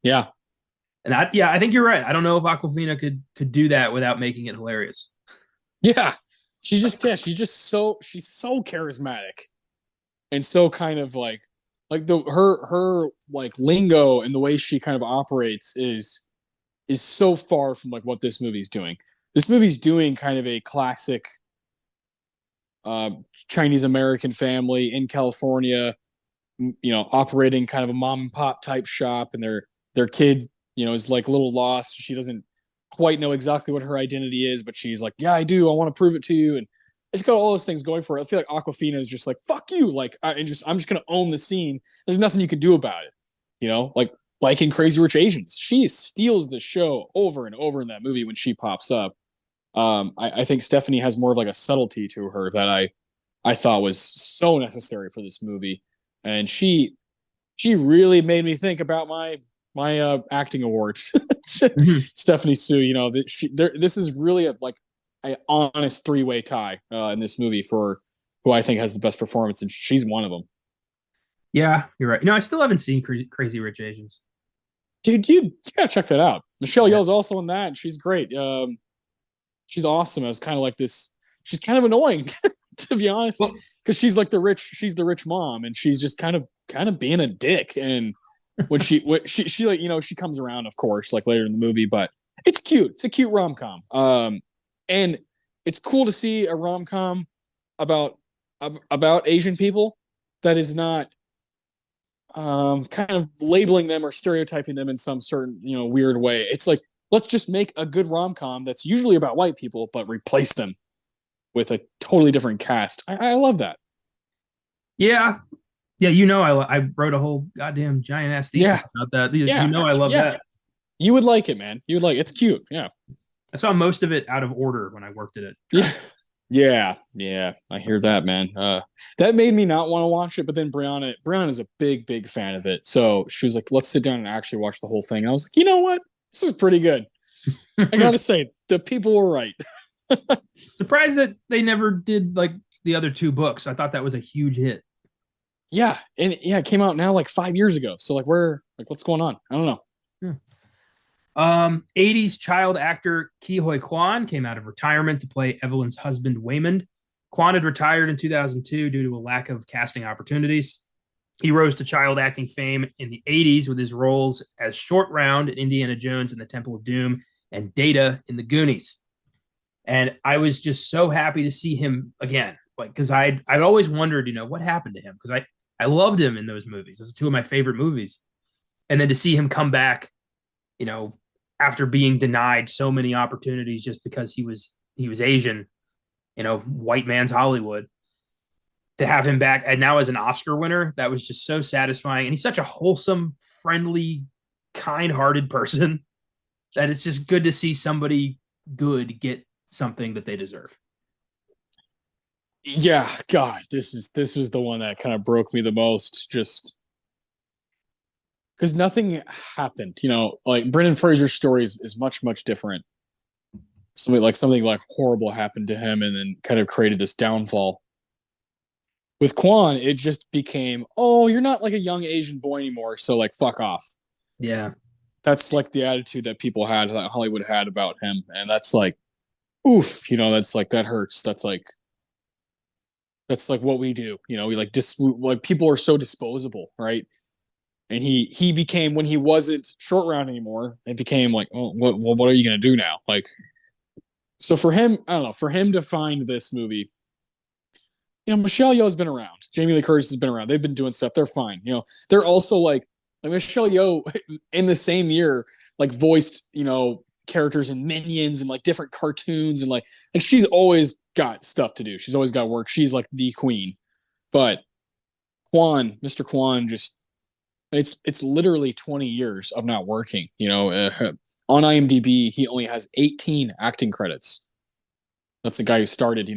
Yeah. And I think you're right. I don't know if Aquafina could do that without making it hilarious. Yeah. She's so charismatic and so kind of like her like lingo and the way she kind of operates is so far from like what this movie's doing. This movie's doing kind of a classic Chinese American family in California, operating kind of a mom and pop type shop, and their kids, is like a little lost. She doesn't quite know exactly what her identity is, but she's like, yeah, I do. I want to prove it to you. And it's got all those things going for it. I feel like Aquafina is just like, fuck you. Like, I'm just going to own the scene. There's nothing you can do about it. Like in Crazy Rich Asians, she steals the show over and over in that movie when she pops up. I think Stephanie has more of like a subtlety to her that I thought was so necessary for this movie. And she really made me think about my acting award. Stephanie Hsu, this is really an honest three-way tie in this movie for who I think has the best performance, and she's one of them. Yeah, you're right. No, I still haven't seen Crazy Rich Asians. Dude, you gotta check that out. Michelle Yeah. Yeoh's also in that, and she's great. She's awesome as kind of like this. She's kind of annoying, to be honest, Well, because she's the rich mom, and she's just kind of being a dick. And she like she comes around, of course, like later in the movie, but it's cute. It's a cute rom com. And it's cool to see a rom com about about Asian people that is not kind of labeling them or stereotyping them in some certain weird way. It's like, let's just make a good rom-com that's usually about white people but replace them with a totally different cast. I love that. yeah, yeah. I wrote a whole goddamn giant ass Yeah, thesis about that. yeah, I love yeah. that. You would like it, man. You would like it. It's cute. Yeah. I saw most of it out of order when I worked at it. Yeah. Yeah. I hear that, man. That made me not want to watch it, but then Brianna is a big fan of it. So she was like, let's sit down and actually watch the whole thing. And I was like, you know what? This is pretty good. I gotta say, the people were right. Surprised that they never did like the other two books. I thought that was a huge hit. Yeah, and yeah, it came out now like 5 years ago. So what's going on? I don't know. Yeah. 80s child actor Ki Hoi Kwan came out of retirement to play Evelyn's husband, Waymond. Kwan had retired in 2002 due to a lack of casting opportunities. He rose to child acting fame in the 80s with his roles as Short Round in Indiana Jones and the Temple of Doom and Data in the Goonies. And I was just so happy to see him again, like because I'd always wondered, what happened to him because I loved him in those movies. Those are two of my favorite movies, and then to see him come back, you know, after being denied so many opportunities just because he was Asian, white man's Hollywood, to have him back and now as an Oscar winner, that was just so satisfying. And he's such a wholesome, friendly, kind-hearted person that it's just good to see somebody good get something that they deserve. Yeah, God, this was the one that kind of broke me the most, just because nothing happened. Like Brendan Fraser's story is much different. Something like horrible happened to him, and then kind of created this downfall. With Kwan, it just became, oh, you're not like a young Asian boy anymore, so like fuck off. Yeah. That's like the attitude that people had, that Hollywood had about him, and that's like, oof, that's like that hurts. That's like what we do. We like people are so disposable, right? And he became, when he wasn't Short Round anymore, it became like, oh, what are you gonna do now? Like, so for him, I don't know, for him to find this movie, Michelle Yeoh's been around, Jamie Lee Curtis has been around, they've been doing stuff, they're fine. They're also like Michelle Yeoh in the same year like voiced characters in Minions and like different cartoons, and like she's always got stuff to do. She's always got work. She's like the queen. But Mr. Kwan, just it's literally 20 years of not working. On IMDb, he only has 18 acting credits. That's a guy who started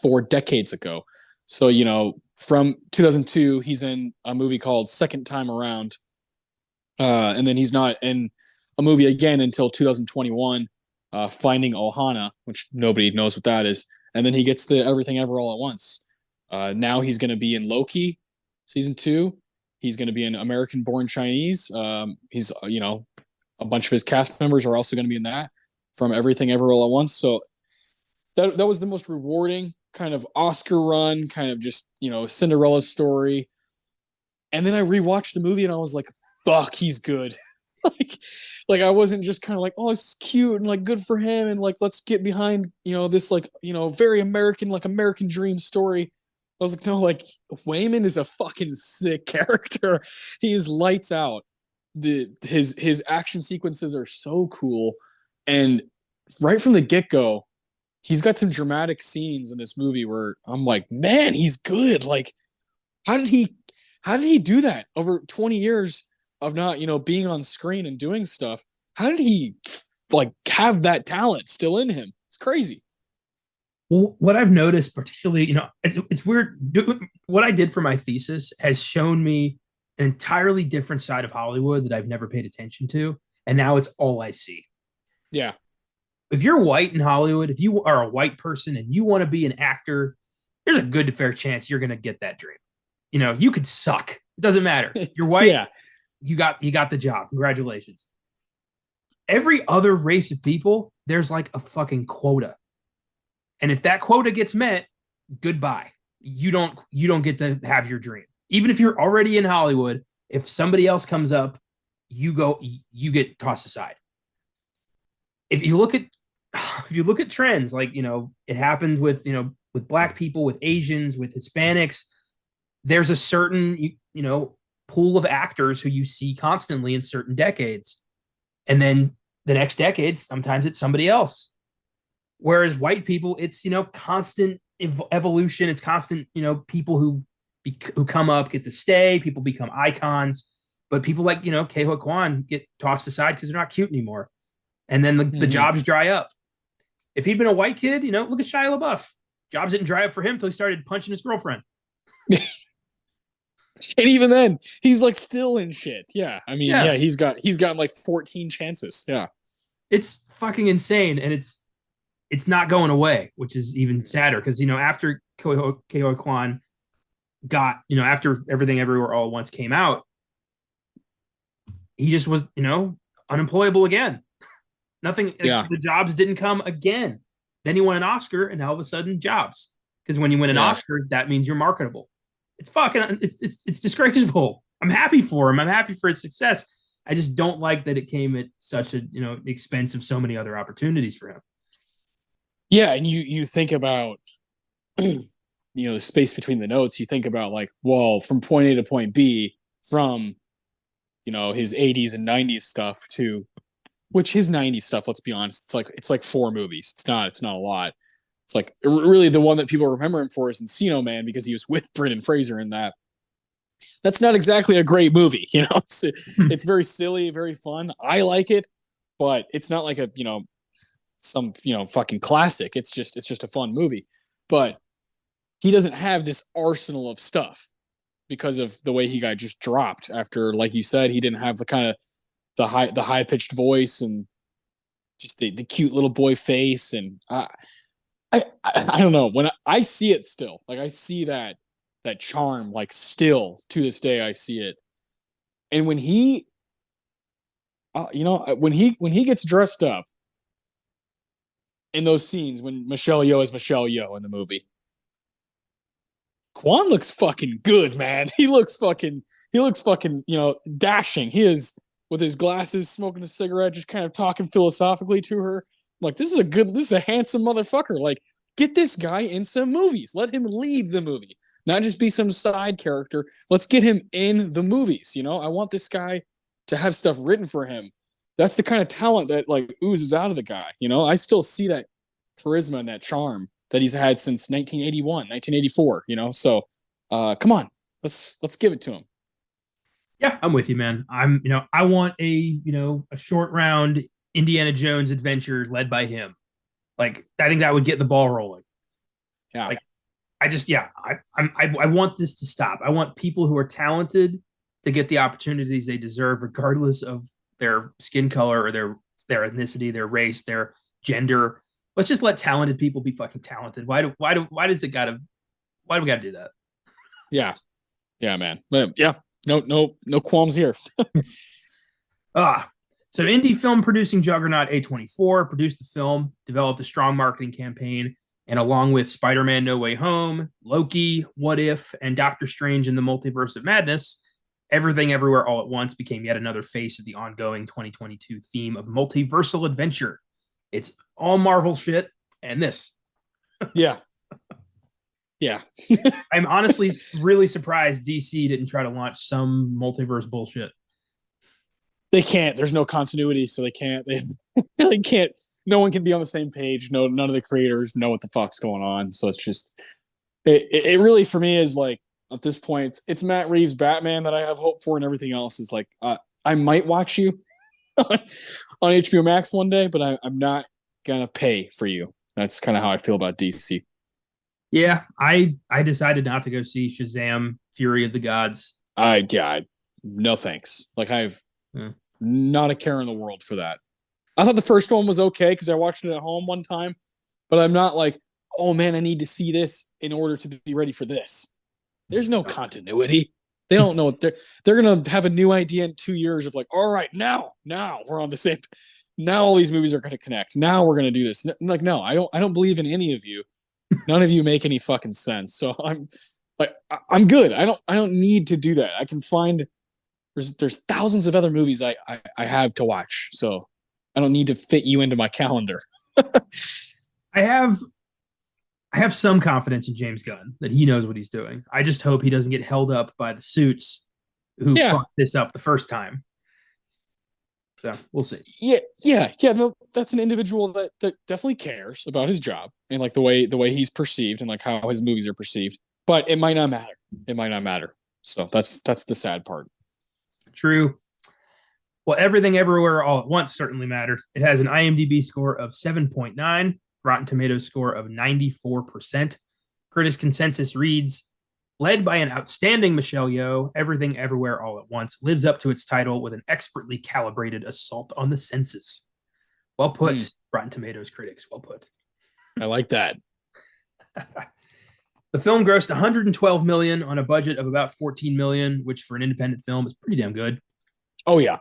4 decades ago. So from 2002, he's in a movie called Second Time Around, and then he's not in a movie again until 2021, Finding Ohana, which nobody knows what that is. And then he gets the Everything Ever All at Once. Now he's going to be in Loki season 2. He's going to be in American Born Chinese. He's, a bunch of his cast members are also going to be in that, from Everything Ever All at Once. So that was the most rewarding kind of Oscar run, kind of just, Cinderella story. And then I rewatched the movie and I was like, fuck, he's good. like I wasn't just kind of like, oh, this is cute and like good for him and like let's get behind this like very American, like American dream story. I was like, no, like Waymond is a fucking sick character. He is lights out. His action sequences are so cool, and right from the get-go, he's got some dramatic scenes in this movie where I'm like, man, he's good. Like, how did he do that over 20 years of not, being on screen and doing stuff? How did he like have that talent still in him? It's crazy. Well, what I've noticed, particularly, it's weird. What I did for my thesis has shown me an entirely different side of Hollywood that I've never paid attention to, and now it's all I see. Yeah. If you're white in Hollywood, if you are a white person and you want to be an actor, there's a good fair chance you're going to get that dream. You could suck It doesn't matter. You're white. Yeah. You got the job. Congratulations. Every other race of people, there's like a fucking quota. And if that quota gets met, goodbye. You don't get to have your dream. Even if you're already in Hollywood, if somebody else comes up, you get tossed aside. If you look at trends, like, it happened with, with black people, with Asians, with Hispanics, there's a certain, pool of actors who you see constantly in certain decades. And then the next decade, sometimes it's somebody else. Whereas white people, it's, constant evolution. It's constant, people who come up get to stay. People become icons. But people like, Keho Kwan get tossed aside because they're not cute anymore. And then the jobs dry up. If he'd been a white kid, look at Shia LaBeouf. Jobs didn't dry up for him until he started punching his girlfriend. And even then, he's like still in shit. Yeah. I mean, yeah, he's gotten like 14 chances. Yeah. It's fucking insane. And it's not going away, which is even sadder because, after Keho Kwan got, after Everything Everywhere All at Once came out, he just was, unemployable again. Nothing, the jobs didn't come again. Then he won an Oscar, and now all of a sudden, jobs. Because when you win an Oscar, that means you're marketable. It's fucking, it's disgraceful. I'm happy for him. I'm happy for his success. I just don't like that it came at such a, expense of so many other opportunities for him. Yeah, and you think about, the space between the notes. You think about like, well, from point A to point B, from, his 80s and 90s stuff to, which his 90s stuff, let's be honest, it's like 4 movies. It's not a lot. It's like really the one that people remember him for is Encino Man because he was with Brendan Fraser in that. That's not exactly a great movie, It's very silly, very fun. I like it, but it's not like a some fucking classic. It's just a fun movie. But he doesn't have this arsenal of stuff because of the way he got just dropped after, like you said, he didn't have the kind of the high pitched voice and just the cute little boy face. And I don't know, when I see it still, like I see that charm, like still to this day, I see it. And when he, when he gets dressed up in those scenes, when Michelle Yeoh is Michelle Yeoh in the movie, Kwan looks fucking good, man. He looks fucking, dashing. He is, with his glasses, smoking a cigarette, just kind of talking philosophically to her. Like, this is a handsome motherfucker. Like, get this guy in some movies. Let him lead the movie, not just be some side character. Let's get him in the movies. I want this guy to have stuff written for him. That's the kind of talent that like oozes out of the guy. I still see that charisma and that charm that he's had since 1981, 1984. So come on, let's give it to him. Yeah, I'm with you, man. I want a short round Indiana Jones adventure led by him. Like, I think that would get the ball rolling. Yeah. Like, I want this to stop. I want people who are talented to get the opportunities they deserve, regardless of their skin color or their ethnicity, their race, their gender. Let's just let talented people be fucking talented. Why do we gotta do that? Yeah. Yeah, man. Yeah. No qualms here. So indie film producing juggernaut A24 produced the film, developed a strong marketing campaign, and along with Spider-Man No Way Home, Loki, What If, and Doctor Strange in the Multiverse of Madness, Everything Everywhere All at Once became yet another face of the ongoing 2022 theme of multiversal adventure. It's all Marvel shit and this. Yeah. Yeah. I'm honestly really surprised DC didn't try to launch some multiverse bullshit. They can't. There's no continuity, so they can't. They really can't. No one can be on the same page. No, none of the creators know what the fuck's going on. So it's just, it really for me is like at this point, it's Matt Reeves' Batman that I have hope for, and everything else is like I might watch you on HBO Max one day, but I'm not gonna pay for you. That's kind of how I feel about DC. Yeah, I decided not to go see Shazam: Fury of the Gods. No thanks. Like I've not a care in the world for that. I thought the first one was okay because I watched it at home one time, but I'm not like, oh man, I need to see this in order to be ready for this. There's no continuity. They don't know what they're gonna have a new idea in 2 years of like, all right, now we're on the same. Now all these movies are gonna connect. Now we're gonna do this. Like, no, I don't believe in any of you. None of you make any fucking sense. So I'm like, I'm good. I don't need to do that. I can find there's thousands of other movies I have to watch. So I don't need to fit you into my calendar. I have I have some confidence in James Gunn that he knows what he's doing. I just hope he doesn't get held up by the suits who Yeah, fucked this up the first time. So we'll see. yeah. No, that's an individual that definitely cares about his job and like the way he's perceived and like how his movies are perceived. But it might not matter. It might not matter. So that's the sad part. True. Well, Everything Everywhere All at Once certainly matters. It has an IMDb score of 7.9, Rotten Tomatoes score of 94%. Critic consensus reads, led by an outstanding Michelle Yeoh, Everything Everywhere All at Once lives up to its title with an expertly calibrated assault on the senses. Well put, Rotten Tomatoes critics. Well put. I like that. The film grossed 112 million on a budget of about 14 million, which for an independent film is pretty damn good. Oh yeah.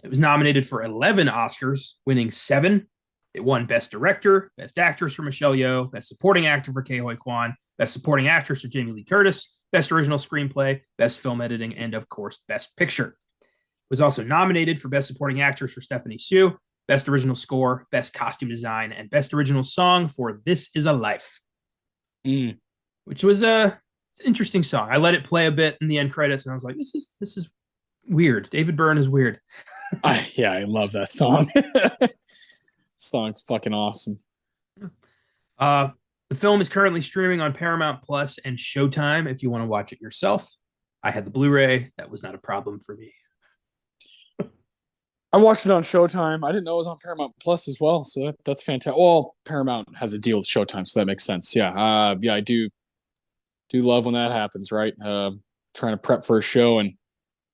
It was nominated for 11 Oscars, winning 7. It won Best Director, Best Actress for Michelle Yeoh, Best Supporting Actor for Ke Huy Quan, Best Supporting Actress for Jamie Lee Curtis, Best Original Screenplay, Best Film Editing, and of course, Best Picture. It was also nominated for Best Supporting Actress for Stephanie Hsu, Best Original Score, Best Costume Design, and Best Original Song for This Is a Life, which was an interesting song. I let it play a bit in the end credits, and I was like, this is weird. David Byrne is weird. I love that song. Song's fucking awesome. The film is currently streaming on Paramount Plus and Showtime if you want to watch it yourself. I had the Blu-ray. That was not a problem for me. I watched it on Showtime. I didn't know it was on Paramount Plus as well, so that's fantastic. Well, Paramount has a deal with Showtime, so that makes sense. Yeah, I do love when that happens, right? Trying to prep for a show and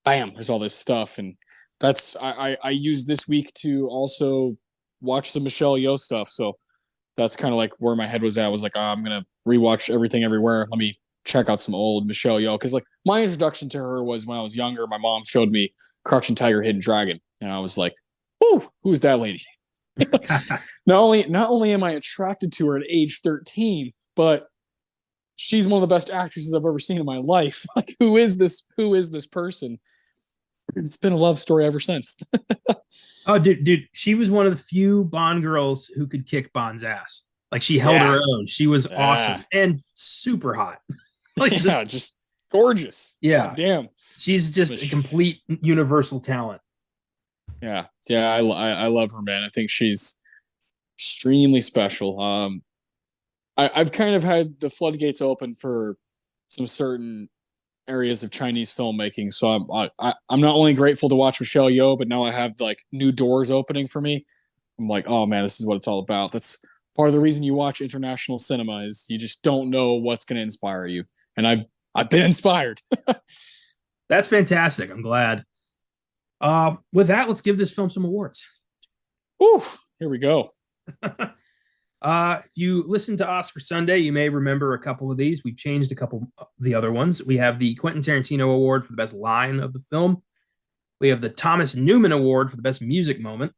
bam, there's all this stuff, and that's I used this week to also watch some Michelle Yeoh stuff. So that's kind of like where my head was at. I was like, oh, I'm gonna rewatch Everything Everywhere. Let me check out some old Michelle Yeoh because like my introduction to her was when I was younger. My mom showed me Crouching Tiger, Hidden Dragon, and I was like, "Ooh, who's that lady?" Not only am I attracted to her at age 13, but she's one of the best actresses I've ever seen in my life. Like, who is this? Who is this person? It's been a love story ever since. Oh, dude, she was one of the few Bond girls who could kick Bond's ass. Like she held her own. She was awesome and super hot. Like just gorgeous. Yeah, God damn. She's just a complete universal talent. Yeah, I love her, man. I think she's extremely special. I've kind of had the floodgates open for some certain areas of Chinese filmmaking. So I'm not only grateful to watch Michelle Yeoh, but now I have like new doors opening for me. I'm like, oh man, this is what it's all about. That's part of the reason you watch international cinema is you just don't know what's going to inspire you. And I've been inspired. That's fantastic. I'm glad. With that, let's give this film some awards. Ooh, here we go. If you listen to Oscar Sunday, you may remember a couple of these. We've changed a couple of the other ones. We have the Quentin Tarantino Award for the best line of the film. We have the Thomas Newman Award for the best music moment.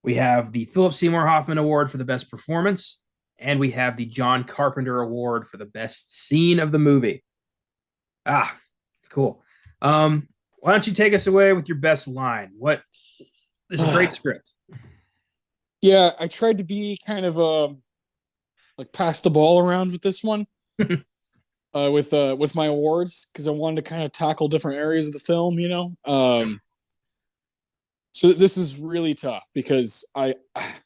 We have the Philip Seymour Hoffman Award for the best performance. And we have the John Carpenter Award for the best scene of the movie. Cool. Why don't you take us away with your best line? This is a great script. Yeah, I tried to be kind of like pass the ball around with this one. With my awards because I wanted to kind of tackle different areas of the film, you know. So this is really tough because a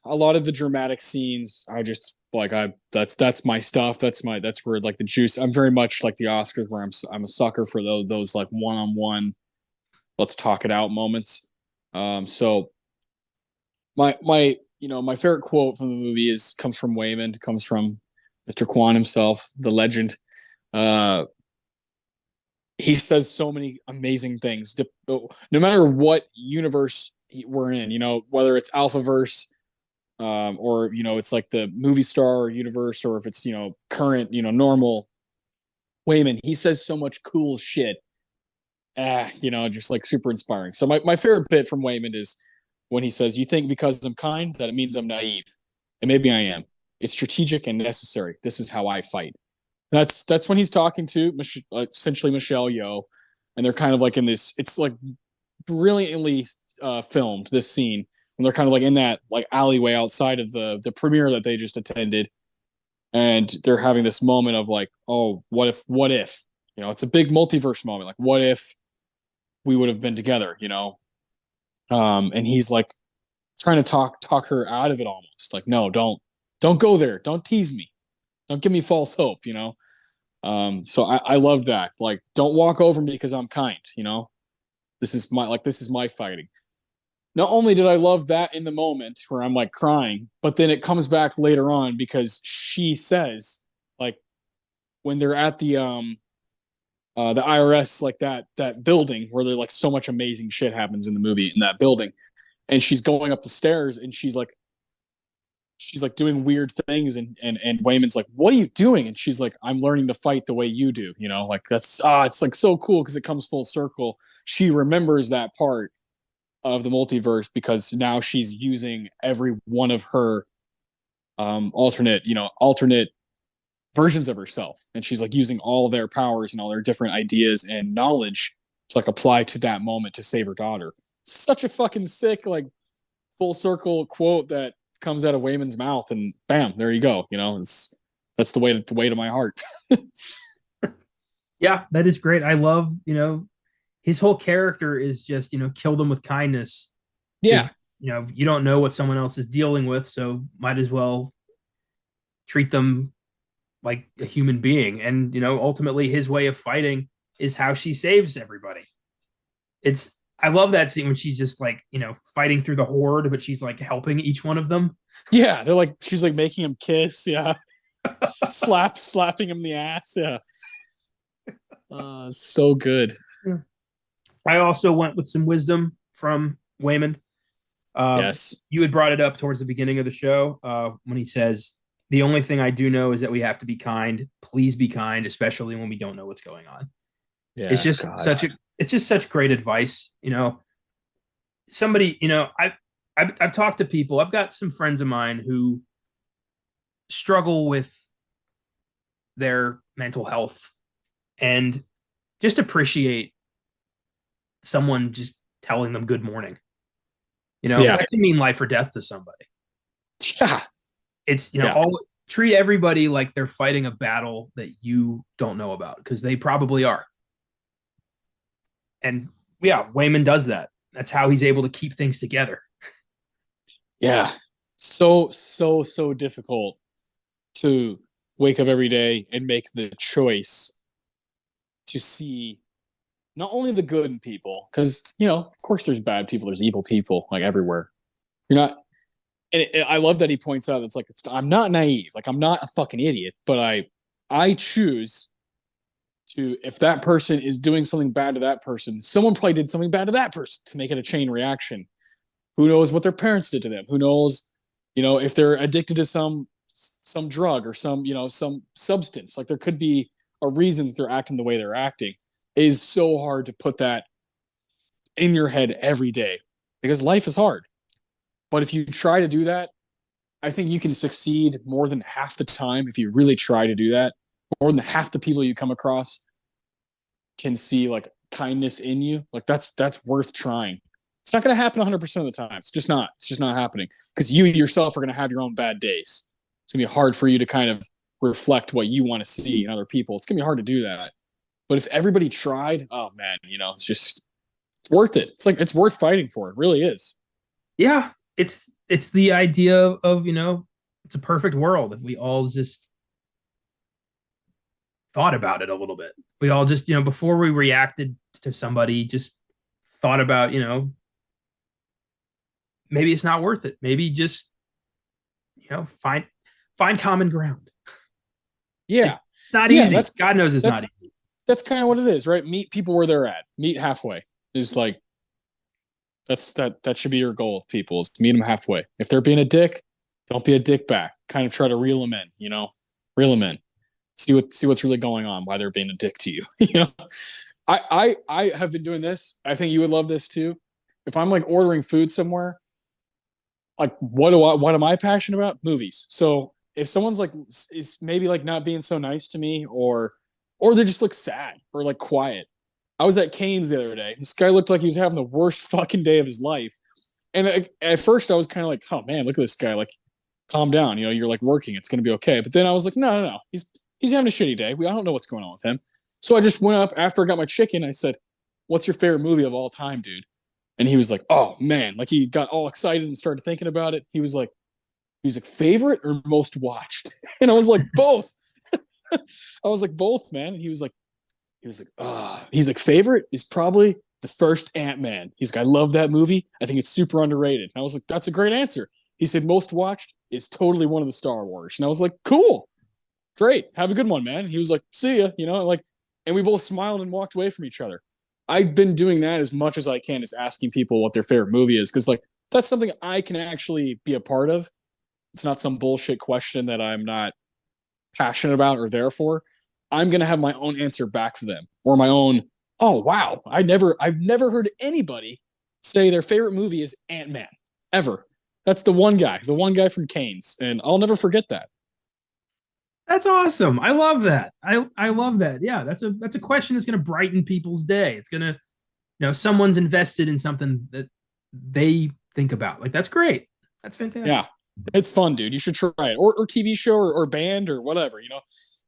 lot of the dramatic scenes I just like that's my stuff. That's where like the juice. I'm very much like the Oscars where I'm a sucker for those like one-on-one, let's talk it out moments. So my favorite quote from the movie comes from Waymond, comes from Mr. Kwan himself, the legend. He says so many amazing things. No matter what universe we're in, you know, whether it's Alphaverse, or you know, it's like the movie star universe, or if it's current, normal. Wayman, he says so much cool shit. Just like super inspiring. So my favorite bit from Wayman is when he says, "You think because I'm kind that it means I'm naive, and maybe I am. It's strategic and necessary. This is how I fight." That's when he's talking to essentially Michelle Yeoh, and they're kind of like in this. It's like brilliantly filmed, this scene, when they're kind of like in that like alleyway outside of the premiere that they just attended, and they're having this moment of like, oh, what if it's a big multiverse moment, like what if we would have been together, and he's like trying to talk her out of it, almost like, no, don't go there, don't tease me, don't give me false hope. So I love that, like, don't walk over me because I'm kind. This is my fighting. Not only did I love that in the moment where I'm like crying, but then it comes back later on because she says, like, when they're at the IRS, like that building where they're like so much amazing shit happens in the movie in that building, and she's going up the stairs and she's like doing weird things, and Wayman's like, "What are you doing?" And she's like, "I'm learning to fight the way you do." Like that's it's like so cool because it comes full circle. She remembers that part of the multiverse because now she's using every one of her alternate versions of herself, and she's like using all their powers and all their different ideas and knowledge to like apply to that moment to save her daughter. Such a fucking sick, like, full circle quote that comes out of Wayman's mouth, and bam, there you go. That's the way to my heart. Yeah, that is great. I love, his whole character is just, kill them with kindness. Yeah, You don't know what someone else is dealing with, so might as well treat them like a human being. And, ultimately his way of fighting is how she saves everybody. I love that scene when she's just like, fighting through the horde, but she's like helping each one of them. yeah, she's like making him kiss, yeah, slapping him in the ass, yeah. So good. I also went with some wisdom from Wayman. Yes. You had brought it up towards the beginning of the show when he says, "The only thing I do know is that we have to be kind. Please be kind, especially when we don't know what's going on." It's Yeah, just God. it's just such great advice. Somebody, I've talked to people. I've got some friends of mine who struggle with their mental health and just appreciate someone just telling them good morning. Yeah. That can mean life or death to somebody. Yeah. It's, Yeah. all treat everybody like they're fighting a battle that you don't know about, because they probably are. And yeah, Wayman does that. That's how he's able to keep things together. Yeah. So difficult to wake up every day and make the choice to see not only the good in people, because, of course there's bad people, there's evil people, like, everywhere. You're not, and I love that he points out, I'm not naive, like, I'm not a fucking idiot, but I choose to, if that person is doing something bad to that person, someone probably did something bad to that person to make it a chain reaction. Who knows what their parents did to them? Who knows, if they're addicted to some drug or some substance. Like, there could be a reason that they're acting the way they're acting. It is so hard to put that in your head every day because life is hard. But if you try to do that, I think you can succeed more than half the time if you really try to do that. More than half the people you come across can see, like, kindness in you. Like, that's worth trying. It's not going to happen 100% of the time. It's just not happening because you yourself are going to have your own bad days. It's going to be hard for you to kind of reflect what you want to see in other people. It's going to be hard to do that. But if everybody tried, oh man, it's worth it. It's like, it's worth fighting for. It really is. Yeah, it's the idea of, it's a perfect world if we all just thought about it a little bit. We all just, before we reacted to somebody, just thought about, maybe it's not worth it. Maybe just, find common ground. Yeah. It's not Yeah. easy. God knows it's not That's easy. that's kind of what it is, right? Meet people where they're at. Meet halfway. Is like, that should be your goal with people, is meet them halfway. If they're being a dick, don't be a dick back. Kind of try to reel them in. Reel them in. see what's really going on, why they're being a dick to you. You know, I have been doing this. I think you would love this too. If I'm like ordering food somewhere, like what am I passionate about? Movies. So if someone's like is maybe like not being so nice to me, or they just look sad or like quiet. I was at Cane's the other day. This guy looked like he was having the worst fucking day of his life. And at first I was kind of like, oh man, look at this guy. Like, calm down. You know, you're like working. It's going to be okay. But then I was like, no. He's having a shitty day. I don't know what's going on with him. So I just went up after I got my chicken. I said, what's your favorite movie of all time, dude? And he was like, oh man, like he got all excited and started thinking about it. He was like, favorite or most watched? And I was like, both. I was like, both, man. And he was like, favorite is probably the first Ant-Man. He's like, I love that movie. I think it's super underrated. And I was like, that's a great answer. He said, most watched is totally one of the Star Wars. And I was like, cool. Great. Have a good one, man. And he was like, see ya, you know, like, and we both smiled and walked away from each other. I've been doing that as much as I can, is asking people what their favorite movie is. Cause like, that's something I can actually be a part of. It's not some bullshit question that I'm not passionate about or there for. I'm going to have my own answer back for them, or my own, oh, wow. I've never heard anybody say their favorite movie is Ant-Man ever. That's the one guy from Cane's. And I'll never forget that. That's awesome. I love that. I love that. Yeah, that's a question that's going to brighten people's day. It's going to, someone's invested in something that they think about. Like, that's great. That's fantastic. Yeah. It's fun, dude. You should try it. Or TV show or band or whatever,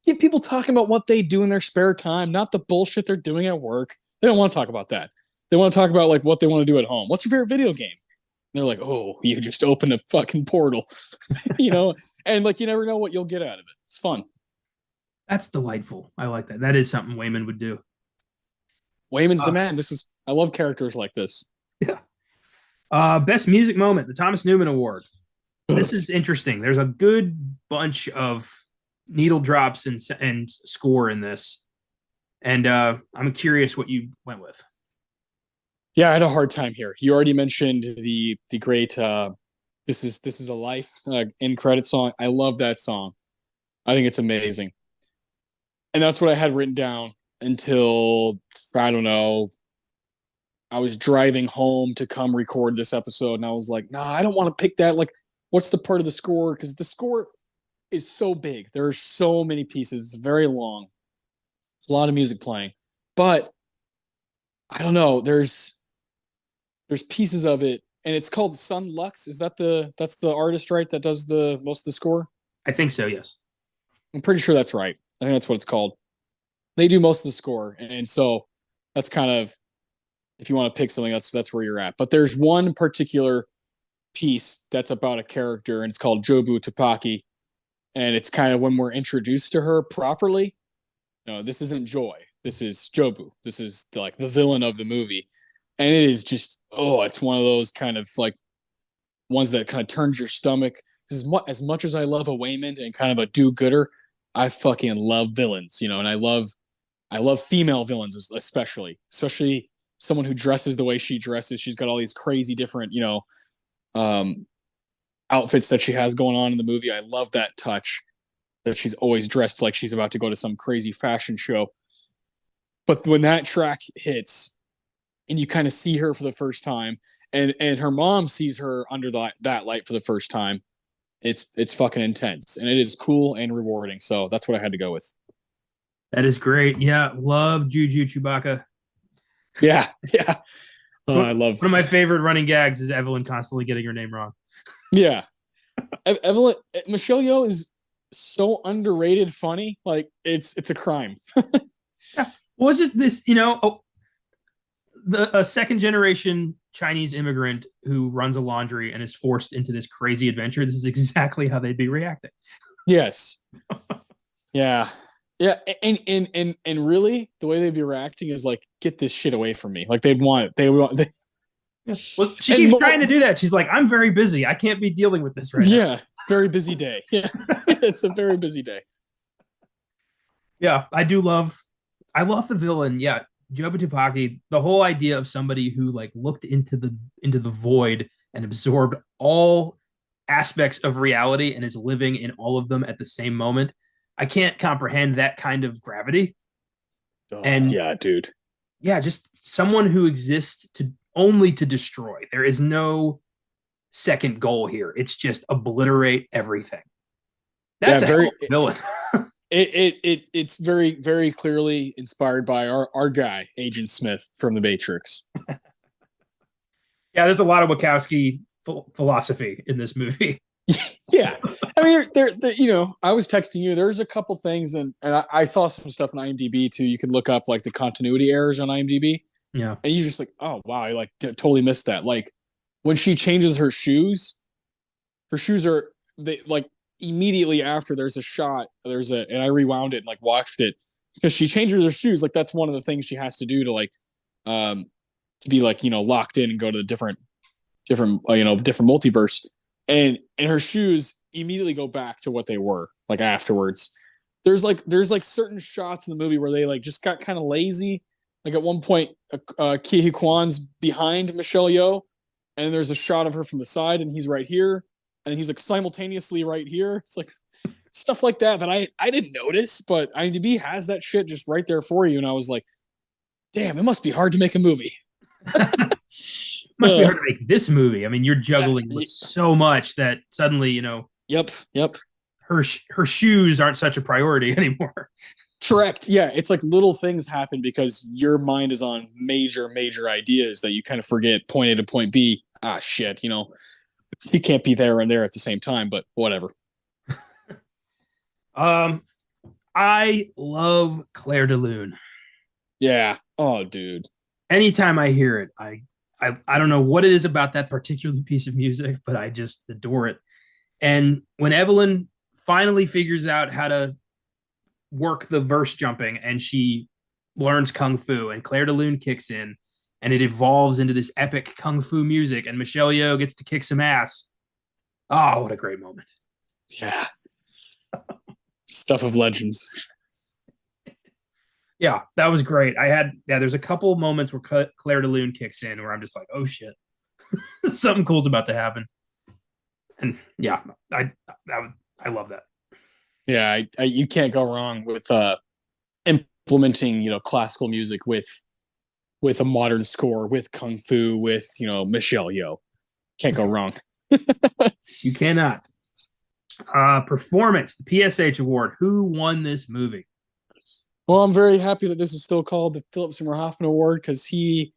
Get people talking about what they do in their spare time, not the bullshit they're doing at work. They don't want to talk about that. They want to talk about like what they want to do at home. What's your favorite video game? And they're like, oh, you just opened a fucking portal, and like, you never know what you'll get out of it. It's fun. That's delightful. I like that. That is something Wayman would do. Wayman's the man. I love characters like this. Yeah. Best music moment, the Thomas Newman Award. This is interesting. There's a good bunch of needle drops and score in this. And I'm curious what you went with. Yeah, I had a hard time here. You already mentioned the great This Is a Life end credit song. I love that song. I think it's amazing. And that's what I had written down until, I don't know, I was driving home to come record this episode, and I was like, I don't want to pick that. Like, what's the part of the score? Because the score is so big. There are so many pieces. It's very long. It's a lot of music playing. But I don't know. There's pieces of it, and it's called Sun Lux. That's the artist, right? That does the most of the score? I think so, yes. I'm pretty sure that's right. I think that's what it's called. They do most of the score, and so that's kind of, if you want to pick something, that's where you're at. But there's one particular piece that's about a character, and it's called Jobu Tupaki, and it's kind of when we're introduced to her properly. No, this isn't Joy. This is Jobu. This is like the villain of the movie, and it is just, it's one of those kind of like ones that kind of turns your stomach. This is as much as I love a Wayman and kind of a do-gooder, I fucking love villains, and I love female villains, especially someone who dresses the way she dresses. She's got all these crazy different, outfits that she has going on in the movie. I love that touch, that she's always dressed like she's about to go to some crazy fashion show. But when that track hits and you kind of see her for the first time, and her mom sees her under that light for the first time, it's fucking intense, and it is cool and rewarding. So that's what I had to go with. That is great. Yeah, love Juju Chewbacca. Yeah. I love one of my favorite running gags is Evelyn constantly getting her name wrong. Yeah, Evelyn Michelle Yeoh is so underrated, funny. Like it's a crime. Yeah. Well, it's just this, a second generation Chinese immigrant who runs a laundry and is forced into this crazy adventure. This is exactly how they'd be reacting. Yes. Yeah. And really, the way they'd be reacting is like, get this shit away from me. Like they'd want it. Yeah. Well, she keeps trying to do that. She's like, I'm very busy. I can't be dealing with this right now. Yeah, very busy day. Yeah, it's a very busy day. Yeah, I love the villain. Yeah, Jobu Tupaki. The whole idea of somebody who like looked into the void and absorbed all aspects of reality and is living in all of them at the same moment. I can't comprehend that kind of gravity. Oh, And yeah, dude. yeah, just someone who exists to only to destroy. There is no second goal here. It's just obliterate everything. Yeah, That's a hell very. of a villain. It's very very clearly inspired by our guy Agent Smith from The Matrix. Yeah, there's a lot of Wachowski philosophy in this movie. Yeah, I mean, you know, I was texting you. There's a couple things, and I saw some stuff on IMDb too. You could look up like the continuity errors on IMDb, Yeah. and you just like, oh wow, I like totally missed that. Like when she changes her shoes are they like immediately after there's a shot. And I rewound it and like watched it because she changes her shoes. Like that's one of the things she has to do to like, to be like, you know, locked in and go to the different different multiverse. And her shoes immediately go back to what they were like afterwards. There's certain shots in the movie where they like just got kind of lazy. Like at one point, Ki Kwan's behind Michelle Yeoh, and there's a shot of her from the side, and he's right here, and he's like simultaneously right here. It's like stuff like that I didn't notice, but IMDb has that shit just right there for you, and I was like, damn, it must be hard to make a movie. Must be hard to make this movie. I mean, you're juggling Yeah. with so much that suddenly, Yep. her shoes aren't such a priority anymore. Correct. Yeah, it's like little things happen because your mind is on major ideas that you kind of forget point A to point B. Ah, shit, you know, you can't be there and there at the same time, but whatever. I love Claire de Lune. Yeah. Oh, dude. Anytime I hear it, I don't know what it is about that particular piece of music, but I just adore it. And when Evelyn finally figures out how to work the verse jumping and she learns kung fu and Claire de Lune kicks in and it evolves into this epic kung fu music and Michelle Yeoh gets to kick some ass. Oh, what a great moment. Yeah. Stuff of legends. Yeah, that was great. There's a couple moments where Claire de Lune kicks in where I'm just like, oh shit, something cool's about to happen. And yeah, I love that. Yeah, you can't go wrong with implementing, you know, classical music with a modern score, with kung fu, with, you know, Michelle Yeoh. Can't go wrong. You cannot. Performance, the PSH award. Who won this movie? Well, I'm very happy that this is still called the Philip Seymour Hoffman Award because he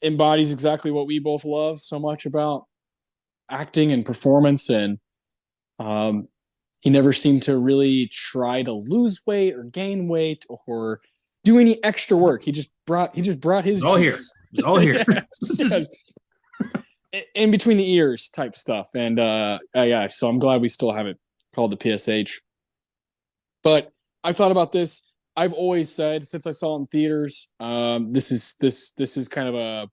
embodies exactly what we both love so much about acting and performance, and he never seemed to really try to lose weight or gain weight or do any extra work. He just brought his all here. It's all here. In between the ears type stuff. And yeah, so I'm glad we still have it called the PSH. But I thought about this. I've always said since I saw it in theaters, this is kind of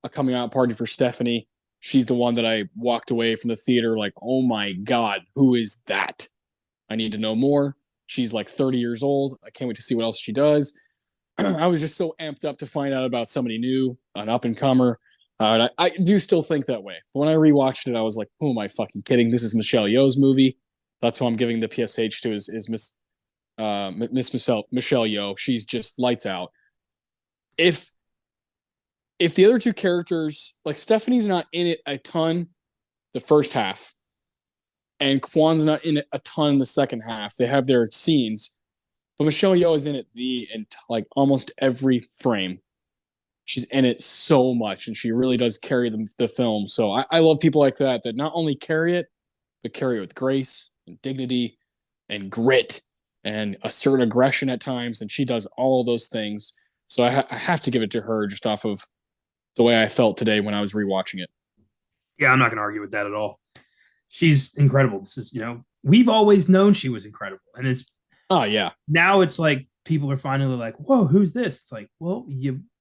a coming out party for Stephanie. She's the one that I walked away from the theater like, oh my God, who is that? I need to know more. She's like 30 years old. I can't wait to see what else she does. I was just so amped up to find out about somebody new, an up and comer. I do still think that way. But when I rewatched it, I was like, who am I fucking kidding? This is Michelle Yeoh's movie. That's who I'm giving the PSH to is Miss Michelle Yeoh. She's just lights out. If the other two characters, like Stephanie's not in it a ton the first half, and Kwan's not in it a ton the second half. They have their scenes, but Michelle Yeoh is in it like almost every frame. She's in it so much, and she really does carry the film. So I love people like that not only carry it, but carry it with grace and dignity and grit and a certain aggression at times. And she does all of those things. So I have to give it to her just off of the way I felt today when I was rewatching it. Yeah, I'm not going to argue with that at all. She's incredible. This is, we've always known she was incredible. And now it's like people are finally like, whoa, who's this? It's like, well,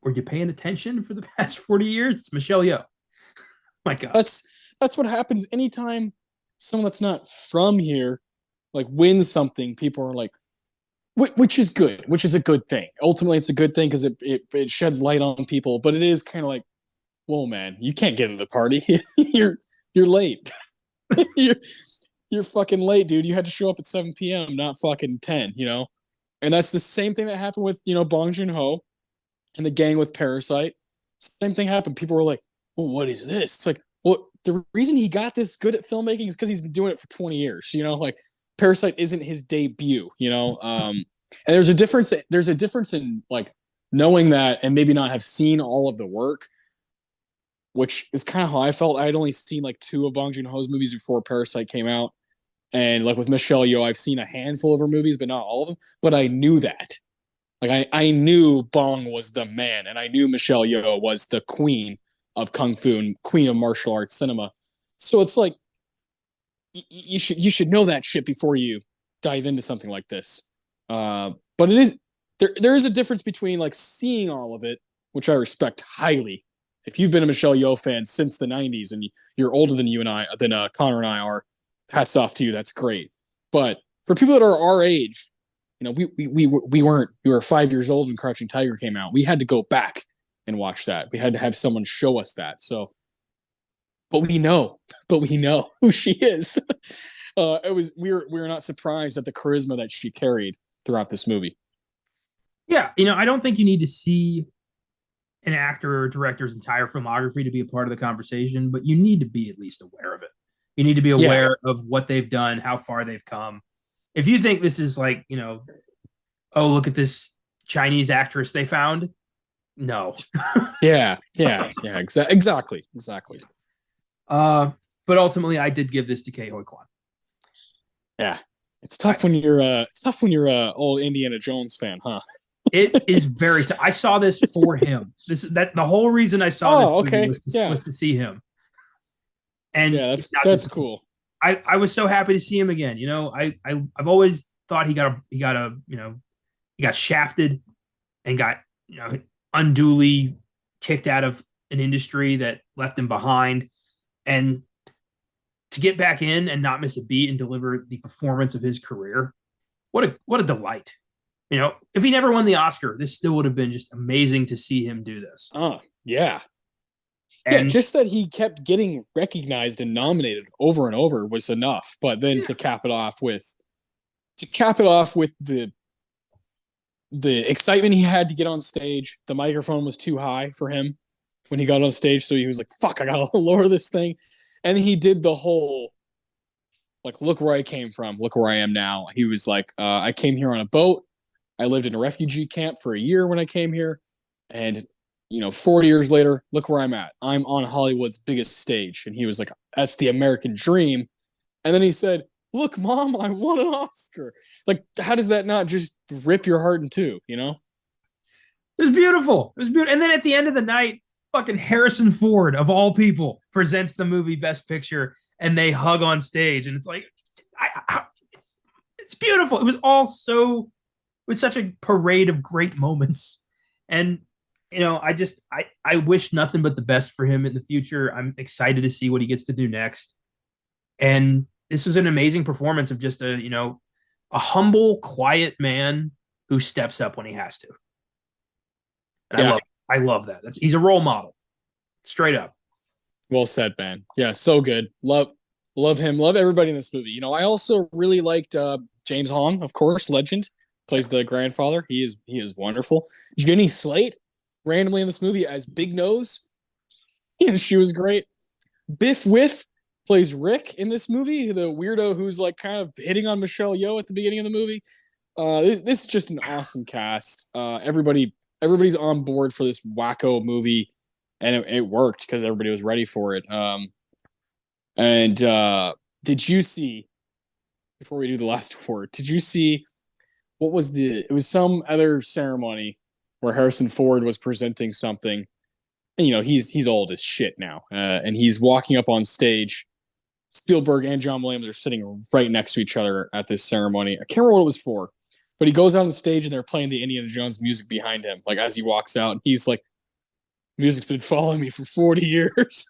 were you paying attention for the past 40 years? It's Michelle Yeoh. My God. That's what happens anytime someone that's not from here like wins something. People are like, which is good, which is a good thing. Ultimately, it's a good thing because it sheds light on people. But it is kind of like, whoa, man, you can't get into the party. You're late. you're fucking late, dude. You had to show up at 7 p.m., not fucking 10, And that's the same thing that happened with, Bong Joon-ho and the gang with Parasite. Same thing happened. People were like, well, what is this? It's like, well, the reason he got this good at filmmaking is because he's been doing it for 20 years, like Parasite isn't his debut, and there's a difference in like knowing that and maybe not have seen all of the work, which is kind of how I felt. I had only seen like 2 of Bong Joon-ho's movies before Parasite came out. And like with Michelle Yeoh, I've seen a handful of her movies, but not all of them. But I knew that. Like I knew Bong was the man, and I knew Michelle Yeoh was the queen of kung fu and queen of martial arts cinema. So it's like you should know that shit before you dive into something like this. But it is there is a difference between like seeing all of it, which I respect highly. If you've been a Michelle Yeoh fan since the '90s and you're older than Connor and I are, hats off to you. That's great. But for people that are our age, we were 5 years old when Crouching Tiger came out. We had to go back and watch that. We had to have someone show us that. So, but we know who she is. We were not surprised at the charisma that she carried throughout this movie. Yeah, I don't think you need to see an actor or director's entire filmography to be a part of the conversation, but you need to be at least aware of it. You need to be aware of what they've done, how far they've come. If you think this is like, oh, look at this Chinese actress they found. No. Yeah. Exactly. But ultimately, I did give this to Ke Huy Quan. Yeah, it's tough when you're old Indiana Jones fan, huh? It is very tough. I saw this for him. The whole reason I saw this was to see him. And yeah, that's cool. I was so happy to see him again. I've always thought he got shafted and got unduly kicked out of an industry that left him behind, and to get back in and not miss a beat and deliver the performance of his career, what a delight. If he never won the Oscar, this still would have been just amazing to see him do this. Yeah. And just that he kept getting recognized and nominated over and over was enough. But then to cap it off with the excitement he had to get on stage, the microphone was too high for him when he got on stage, so he was like, "Fuck, I gotta lower this thing," and he did the whole like, "Look where I came from, look where I am now." He was like, "I came here on a boat. I lived in a refugee camp for a year when I came here, and." 40 years later, look where I'm at. I'm on Hollywood's biggest stage. And he was like, that's the American dream. And then he said, look, Mom, I won an Oscar. Like, how does that not just rip your heart in two, It was beautiful. And then at the end of the night, fucking Harrison Ford, of all people, presents the movie Best Picture, and they hug on stage. And it's like, it's beautiful. It was such a parade of great moments. And I wish nothing but the best for him in the future. I'm excited to see what he gets to do next. And this was an amazing performance of just a humble, quiet man who steps up when he has to. And I love that. He's a role model. Straight up. Well said, man. Yeah, so good. Love him. Love everybody in this movie. I also really liked James Hong, of course, legend. Plays the grandfather. He is wonderful. Jenny Slate randomly in this movie as Big Nose, and she was great. Biff Whiff plays Rick in this movie, the weirdo who's like kind of hitting on Michelle Yeoh at the beginning of the movie. This is just an awesome cast. Everybody's on board for this wacko movie, and it worked because everybody was ready for it. Did you see, before we do the last word, did you see it was some other ceremony where Harrison Ford was presenting something, and he's old as shit now, and he's walking up on stage. Spielberg and John Williams are sitting right next to each other at this ceremony. I can't remember what it was for, but he goes out on stage and they're playing the Indiana Jones music behind him, like as he walks out. And he's like, "Music's been following me for 40 years."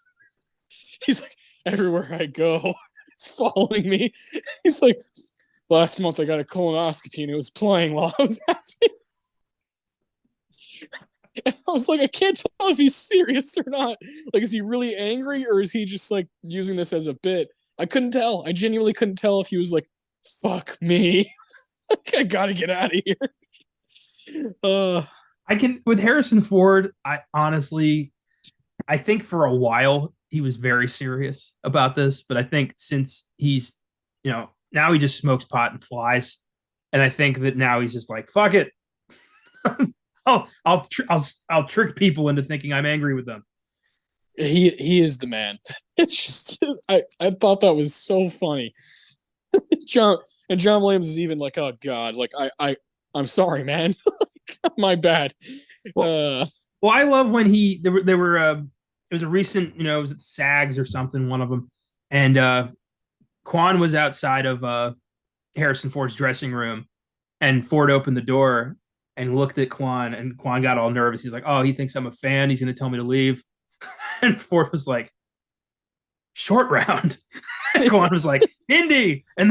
He's like, "Everywhere I go, it's following me." He's like, "Last month I got a colonoscopy and it was playing while I was having." And I was like, I can't tell if he's serious or not. Like, is he really angry or is he just like using this as a bit? I couldn't tell. I genuinely couldn't tell if he was like, fuck me. I gotta get out of here. I can with Harrison Ford. I think for a while he was very serious about this, but I think since he's now he just smokes pot and flies, and I think that now he's just like fuck it. I'll trick people into thinking I'm angry with them. He is the man. It's just I thought that was so funny. John Williams is even like, oh god, like I'm sorry, man. My bad. Well, I love when there were it was a recent, it was at the SAGs or something, one of them, and Quan was outside of Harrison Ford's dressing room, and Ford opened the door and looked at Quan, and Quan got all nervous. He's like, "Oh, he thinks I'm a fan. He's going to tell me to leave." And Ford was like, "Short round." And Quan was like, "Indy," and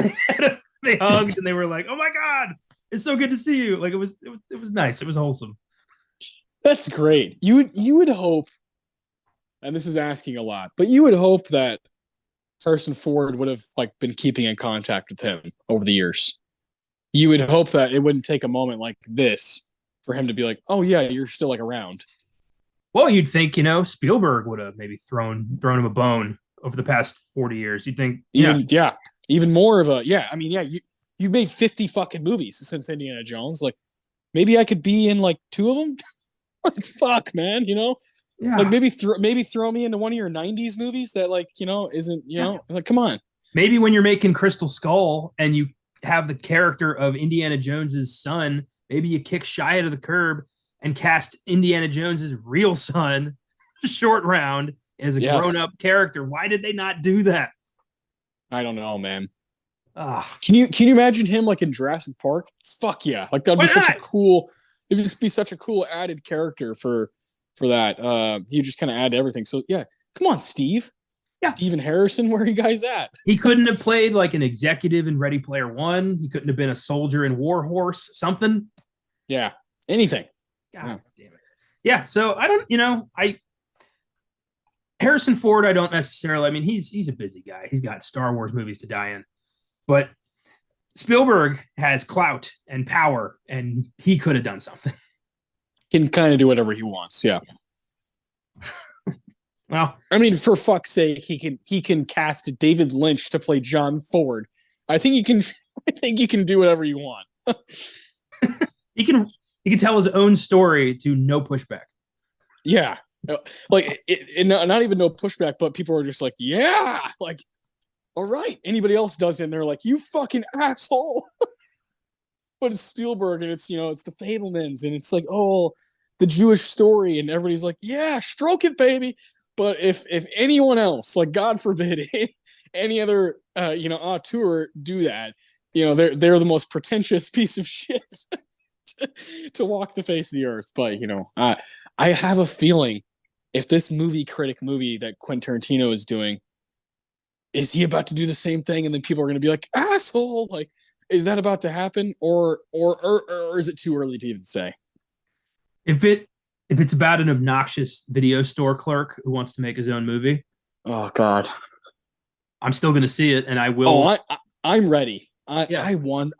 they hugged and they were like, "Oh my god, it's so good to see you!" Like it was nice. It was wholesome. That's great. You would hope, and this is asking a lot, but you would hope that Harrison Ford would have like been keeping in contact with him over the years. You would hope that it wouldn't take a moment like this for him to be like, "Oh yeah, you're still like around." Well, you'd think Spielberg would have maybe thrown him a bone over the past 40 years. You'd think, even more of a I mean, you've made 50 fucking movies since Indiana Jones. Like maybe I could be in like 2 of them. Like fuck, man, yeah. Like maybe throw me into one of your 90s movies that like, isn't, like come on. Maybe when you're making Crystal Skull and you have the character of Indiana Jones's son, maybe you kick Shia to the curb and cast Indiana Jones's real son, Short Round, as a grown-up character. Why did they not do that? I don't know, man. Can you imagine him like in Jurassic Park? Fuck yeah. Like that'd be such a cool, it'd just be such a cool added character for that. You just kind of add everything. So yeah, come on, Steve. Yeah. Steven Harrison, where are you guys at? He couldn't have played like an executive in Ready Player One. He couldn't have been a soldier in War Horse, something. Yeah. Anything. God damn it. Yeah. So I don't, Harrison Ford, I don't necessarily, I mean, he's a busy guy. He's got Star Wars movies to die in. But Spielberg has clout and power, and he could have done something. Can kind of do whatever he wants. Yeah. Well, I mean, for fuck's sake, he can cast David Lynch to play John Ford. I think you can do whatever you want. he can tell his own story to no pushback. Yeah. Like not even no pushback, but people are just like, yeah, like, all right. Anybody else does it, and they're like, you fucking asshole. But it's Spielberg, and it's it's the Fablemans, and it's like, oh, the Jewish story, and everybody's like, yeah, stroke it, baby. But if anyone else, like God forbid, any other auteur do that, they're the most pretentious piece of shit to walk the face of the earth. But I have a feeling if this movie critic movie that Quentin Tarantino is doing, is he about to do the same thing, and then people are going to be like, asshole? Like, is that about to happen, or is it too early to even say? If it's about an obnoxious video store clerk who wants to make his own movie, oh God, I'm still going to see it, and I will. Oh, I'm ready. I want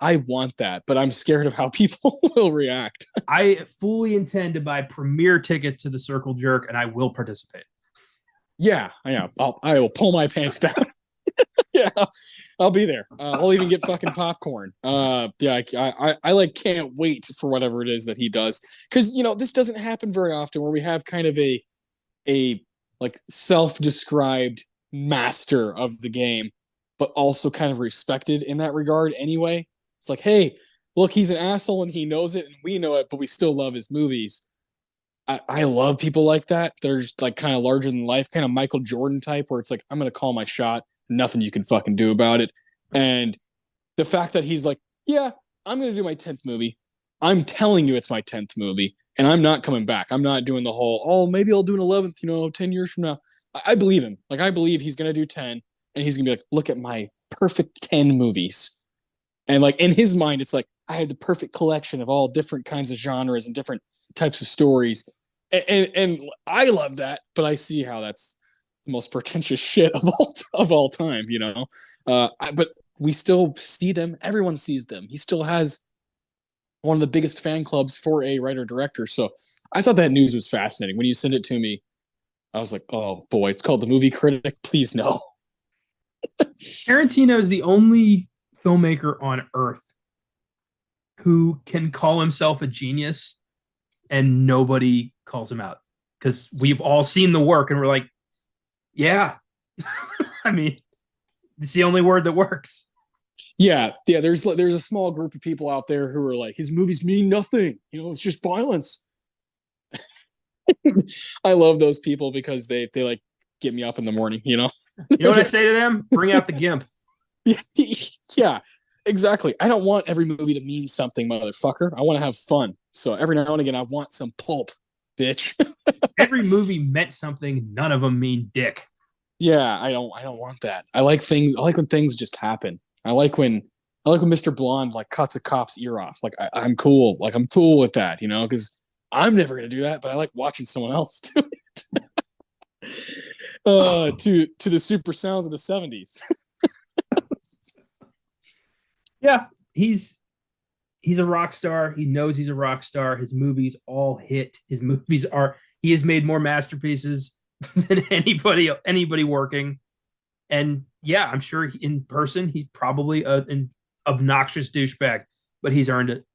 that, but I'm scared of how people will react. I fully intend to buy premiere tickets to the Circle Jerk, and I will participate. Yeah. I will pull my pants down. Yeah, I'll be there. I'll even get fucking popcorn. I like can't wait for whatever it is that he does, because this doesn't happen very often where we have kind of a like self-described master of the game, but also kind of respected in that regard anyway. It's like, hey, look, he's an asshole and he knows it and we know it, but we still love his movies. I love people like that. They're just like kind of larger than life, kind of Michael Jordan type, where it's like, I'm going to call my shot. Nothing you can fucking do about it. And the fact that he's like, yeah, I'm going to do my 10th movie. I'm telling you it's my 10th movie, and I'm not coming back. I'm not doing the whole, oh, maybe I'll do an 11th, 10 years from now. I believe him. Like, I believe he's going to do 10, and he's going to be like, look at my perfect 10 movies. And like, in his mind, it's like, I had the perfect collection of all different kinds of genres and different types of stories. And I love that, but I see how that's most pretentious shit of all time, you know. But we still see them. Everyone sees them. He still has one of the biggest fan clubs for a writer director. So I thought that news was fascinating. When you sent it to me, I was like, oh boy, it's called The Movie Critic. Please no. Tarantino is the only filmmaker on earth who can call himself a genius and nobody calls him out because we've all seen the work and we're like, yeah. I mean, it's the only word that works. Yeah. There's a small group of people out there who are like, his movies mean nothing. You know, it's just violence. I love those people because they like get me up in the morning, you know? You know what I say to them? Bring out the gimp. Yeah, exactly. I don't want every movie to mean something, motherfucker. I want to have fun. So every now and again, I want some pulp, bitch. Every movie meant something. None of them mean dick. Yeah, I don't want that. I like when things just happen. I like when Mr. Blonde like cuts a cop's ear off. Like I'm cool. Like I'm cool with that, you know, because I'm never gonna do that, but I like watching someone else do it. To the super sounds of the 70s. Yeah, he's a rock star. He knows he's a rock star. His movies all hit. He has made more masterpieces than anybody working. And yeah, I'm sure in person he's probably an obnoxious douchebag, but he's earned it.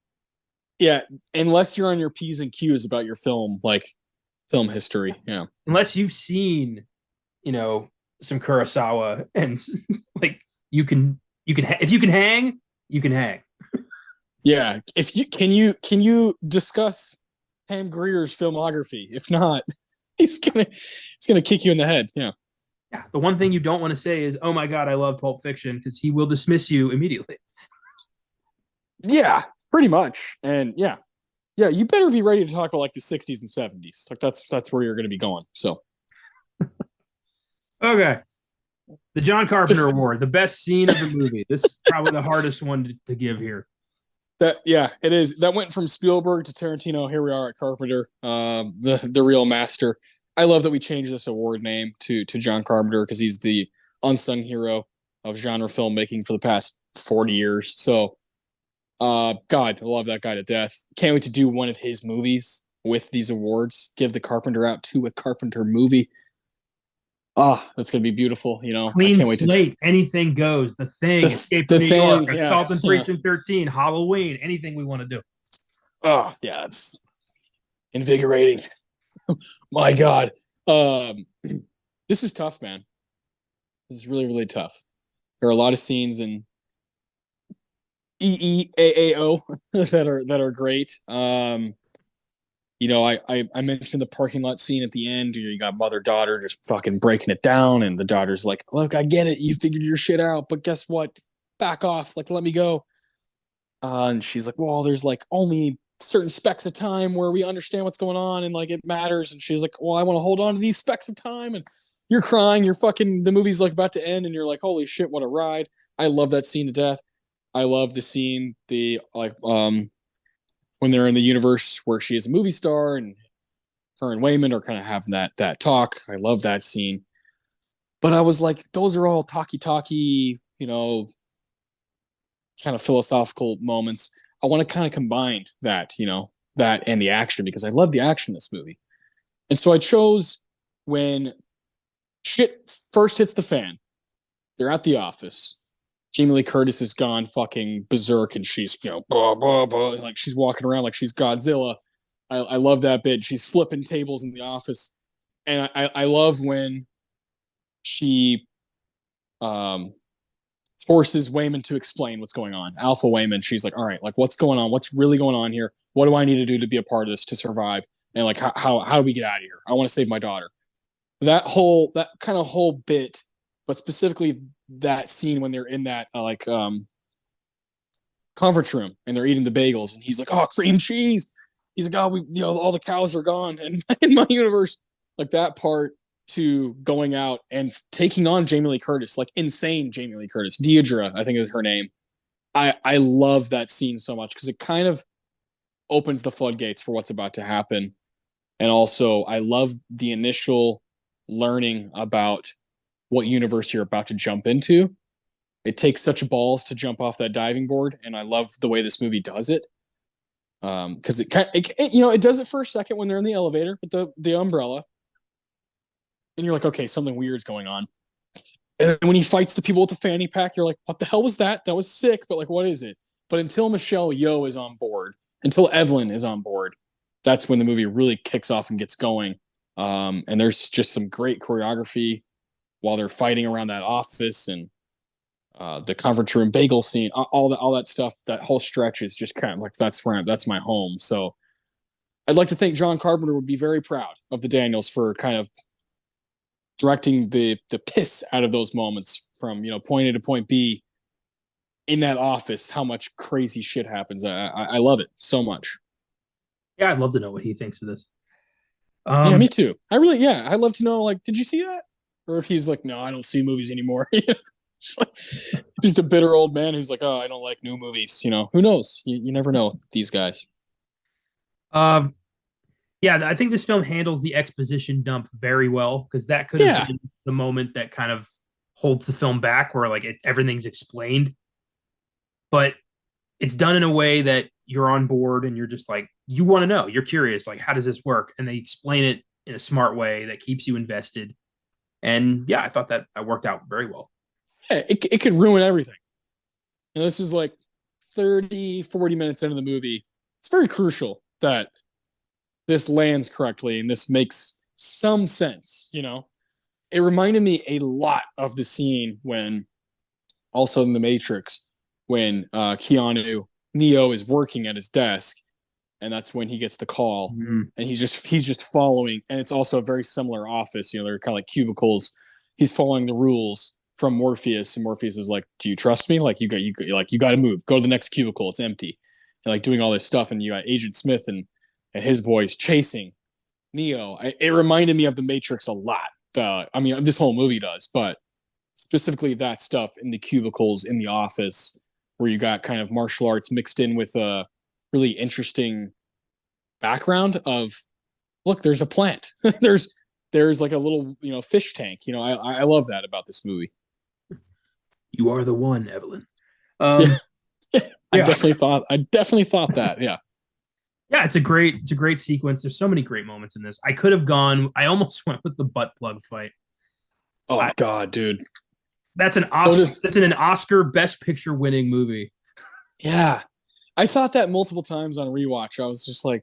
Yeah, unless you're on your P's and Q's about your film, like film history. Yeah. Unless you've seen, some Kurosawa and like you can if you can hang, you can hang. Yeah. If you can you discuss Pam Grier's filmography? If not, he's gonna kick you in the head. Yeah. Yeah. The one thing you don't want to say is, "Oh my God, I love Pulp Fiction," because he will dismiss you immediately. Yeah, pretty much. And yeah, you better be ready to talk about like the 60s and 70s. Like that's where you're going to be going. So, okay, the John Carpenter Award, the best scene of the movie. This is probably the hardest one to give here. It is. That went from Spielberg to Tarantino. Here we are at Carpenter, the real master. I love that we changed this award name to John Carpenter because he's the unsung hero of genre filmmaking for the past 40 years. So, God, I love that guy to death. Can't wait to do one of his movies with these awards. Give the Carpenter out to a Carpenter movie. That's gonna be beautiful. You know, Clean I can't wait slate. Anything goes. The Thing, Escape from New York, Assault on Precinct 13, Halloween. Anything we want to do. Oh yeah, it's invigorating. My God, this is tough, man. This is really, really tough. There are a lot of scenes in EEAAO that are great. I mentioned the parking lot scene at the end. You got mother-daughter just fucking breaking it down, and the daughter's like, "Look, I get it. You figured your shit out, but guess what? Back off. Like, let me go." And she's like, "Well, there's like only certain specks of time where we understand what's going on, and like it matters." And she's like, "Well, I want to hold on to these specks of time." And you're crying. You're fucking. The movie's like about to end, and you're like, "Holy shit, what a ride!" I love that scene to death. I love the scene, when they're in the universe where she is a movie star and her and Wayman are kind of having that talk. I love that scene. But I was like, those are all talky, kind of philosophical moments. I want to kind of combine that and the action because I love the action in this movie. And so I chose when shit first hits the fan. They're at the office. Jamie Lee Curtis has gone fucking berserk and she's, blah, blah, blah, like she's walking around like she's Godzilla. I love that bit. She's flipping tables in the office. And I love when she forces Wayman to explain what's going on. Alpha Wayman, she's like, all right, like what's going on? What's really going on here? What do I need to do to be a part of this, to survive? And like, how do we get out of here? I want to save my daughter. That kind of whole bit, but specifically that scene when they're in that conference room and they're eating the bagels and he's like, "Oh, cream cheese." He's like, "Oh, all the cows are gone." And in my universe, like that part to going out and taking on Jamie Lee Curtis, like insane Jamie Lee Curtis, Deidre, I think is her name. I love that scene so much because it kind of opens the floodgates for what's about to happen. And also I love the initial learning about what universe you're about to jump into. It takes such balls to jump off that diving board, and I love the way this movie does it. Because it does it for a second when they're in the elevator with the umbrella, and you're like, okay, something weird's going on. And then when he fights the people with the fanny pack, you're like, what the hell was that? That was sick, but like, what is it? But until Michelle Yeoh is on board, until Evelyn is on board, that's when the movie really kicks off and gets going. And there's just some great choreography while they're fighting around that office, and the conference room bagel scene, all that stuff. That whole stretch is just kind of like that's my home. So I'd like to think John Carpenter would be very proud of the Daniels for kind of directing the piss out of those moments from point A to point B in that office. How much crazy shit happens. I love it so much. Yeah, I'd love to know what he thinks of this. Yeah, me too. I'd love to know, like, did you see that? Or if he's like, no, I don't see movies anymore. Just a bitter old man who's like, oh, I don't like new movies. Who knows? You never know these guys. Yeah, I think this film handles the exposition dump very well, because that could have been the moment that kind of holds the film back, where like everything's explained, but it's done in a way that you're on board and you're just like, you want to know, you're curious, like, how does this work? And they explain it in a smart way that keeps you invested. And yeah, I thought that worked out very well. Yeah, it could ruin everything. And this is like 30, 40 minutes into the movie. It's very crucial that this lands correctly and this makes some sense. It reminded me a lot of the scene when, also in The Matrix, when Neo is working at his desk, and that's when he gets the call, and he's just following. And it's also a very similar office. They're kind of like cubicles. He's following the rules from Morpheus, and Morpheus is like, "Do you trust me? Like, you got to move. Go to the next cubicle. It's empty." And like doing all this stuff, and you got Agent Smith and his boys chasing Neo. It reminded me of The Matrix a lot. This whole movie does, but specifically that stuff in the cubicles in the office, where you got kind of martial arts mixed in with a really interesting background of, look, there's a plant. there's like a little, fish tank. I love that about this movie. You are the one, Evelyn. I definitely thought that. Yeah. Yeah, it's a great sequence. There's so many great moments in this. I almost went with the butt plug fight. Oh God, dude. That's an Oscar, that's an Oscar Best Picture winning movie. Yeah. I thought that multiple times on rewatch. I was just like,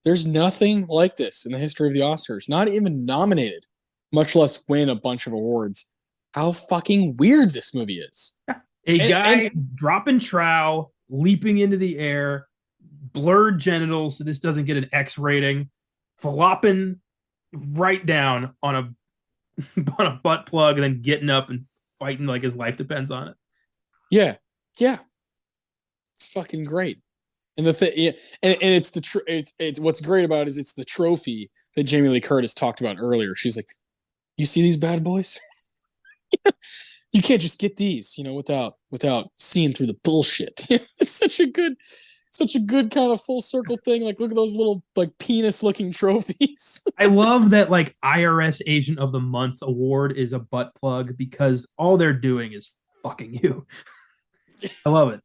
there's nothing like this in the history of the Oscars. Not even nominated, much less win a bunch of awards. How fucking weird this movie is. A guy dropping trow, leaping into the air, blurred genitals so this doesn't get an X rating, flopping right down on a butt plug, and then getting up and fighting like his life depends on it. Yeah. It's fucking great. And the thing, and it's it's what's great about it is it's the trophy that Jamie Lee Curtis talked about earlier. She's like, you see these bad boys? You can't just get these, without seeing through the bullshit. It's such a good kind of full circle thing. Like, look at those little like penis looking trophies. I love that like IRS Agent of the Month award is a butt plug, because all they're doing is fucking you. I love it.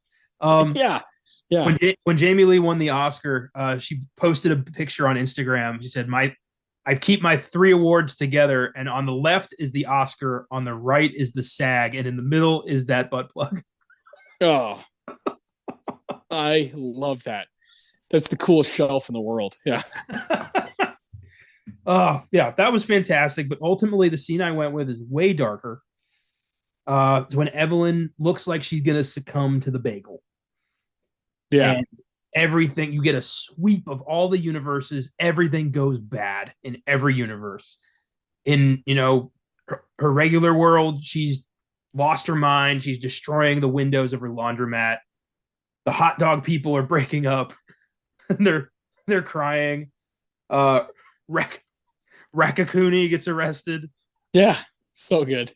Yeah. When Jamie Lee won the Oscar, she posted a picture on Instagram. She said, I keep my 3 awards together, and on the left is the Oscar, on the right is the SAG, and in the middle is that butt plug. Oh, I love that. That's the coolest shelf in the world. Yeah. Oh, yeah, that was fantastic. But ultimately, the scene I went with is way darker. It's when Evelyn looks like she's going to succumb to the bagel. Yeah. And everything, you get a sweep of all the universes. Everything goes bad in every universe. In, her regular world, she's lost her mind. She's destroying the windows of her laundromat. The hot dog people are breaking up. They're crying. Raccacoonie gets arrested. Yeah, so good.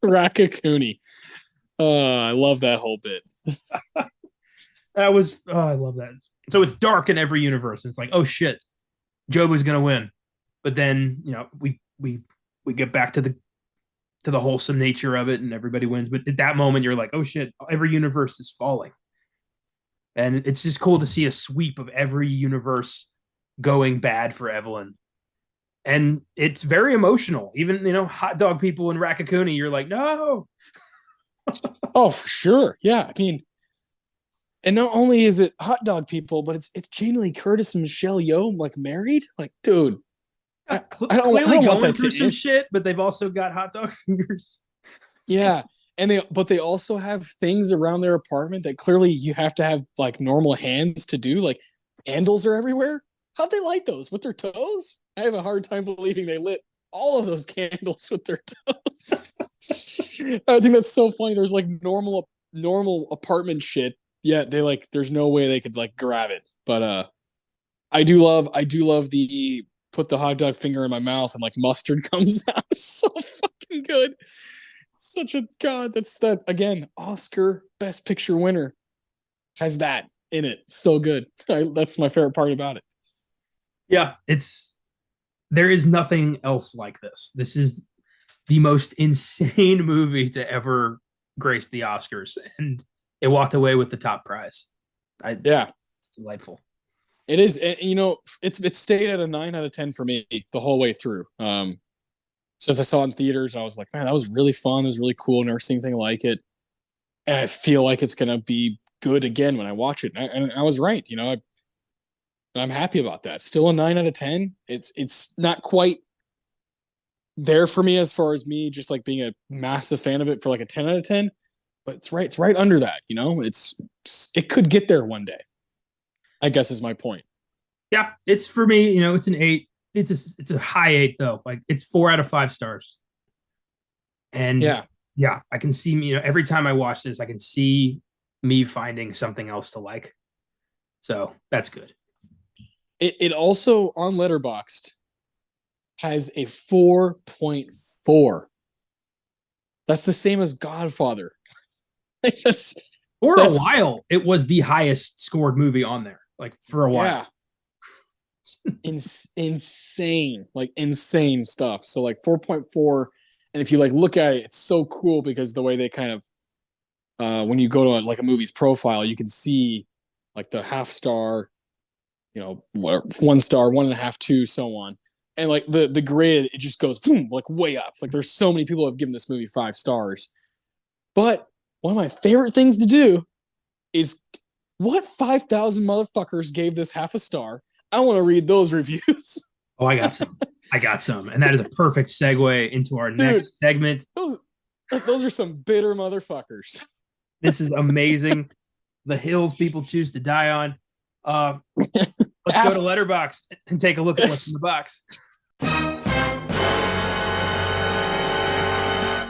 Raccacoonie. I love that whole bit. I love that. So it's dark in every universe. It's like, oh shit, Jobu's gonna win. but then we get back to the wholesome nature of it, and everybody wins. But at that moment, you're like, oh shit, every universe is falling, and it's just cool to see a sweep of every universe going bad for Evelyn. And it's very emotional. Even hot dog people in Rakakuni, you're like, no. Oh, for sure. Yeah, I mean, and not only is it hot dog people, but it's Jamie Lee Curtis and Michelle Yeoh like married. Like, dude, I don't want that through to some shit, but they've also got hot dog fingers. Yeah, and they also have things around their apartment that clearly you have to have like normal hands to do. Like candles are everywhere. How'd they light those with their toes? I have a hard time believing they lit all of those candles with their toes. I think that's so funny. There's like normal apartment shit. Yeah, they like there's no way they could like grab it. But I do love the put the hot dog finger in my mouth and like mustard comes out. It's so fucking good. Such a god. That's that again. Oscar Best Picture winner has that in it. So good. That's my favorite part about it. Yeah, there is nothing else like this. This is the most insane movie to ever grace the Oscars, and it walked away with the top prize. Yeah, it's delightful. It is, and it's stayed at a 9 out of 10 for me the whole way through. Since I saw it in theaters, I was like, man, that was really fun. It was really cool. Never seen anything like it, and I feel like it's gonna be good again when I watch it. And I was right. I'm happy about that. Still a 9 out of 10. It's not quite there for me as far as me just like being a massive fan of it for like a 10 out of 10, but it's right under that. It could get there one day, I guess is my point. Yeah, it's for me, it's an 8. It's a high 8 though. Like it's 4 out of 5 stars. And yeah, I can see every time I watch this, I can see me finding something else to like. So that's good. It also on Letterboxd has a 4.4. That's the same as Godfather. For a while, it was the highest scored movie on there. Like for a while. Yeah. Insane. Like insane stuff. So like 4.4. And if you like look at it, it's so cool because the way they kind of when you go to like a movie's profile, you can see like the half star, 1 star, 1.5, 2, so on. And like the grid, it just goes boom, like way up. Like there's so many people who have given this movie 5 stars. But one of my favorite things to do is what 5,000 motherfuckers gave this half a star. I want to read those reviews. Oh, I got some. And that is a perfect segue into our next segment. Those are some bitter motherfuckers. This is amazing. The hills people choose to die on. Let's go to Letterboxd and take a look at what's in the box.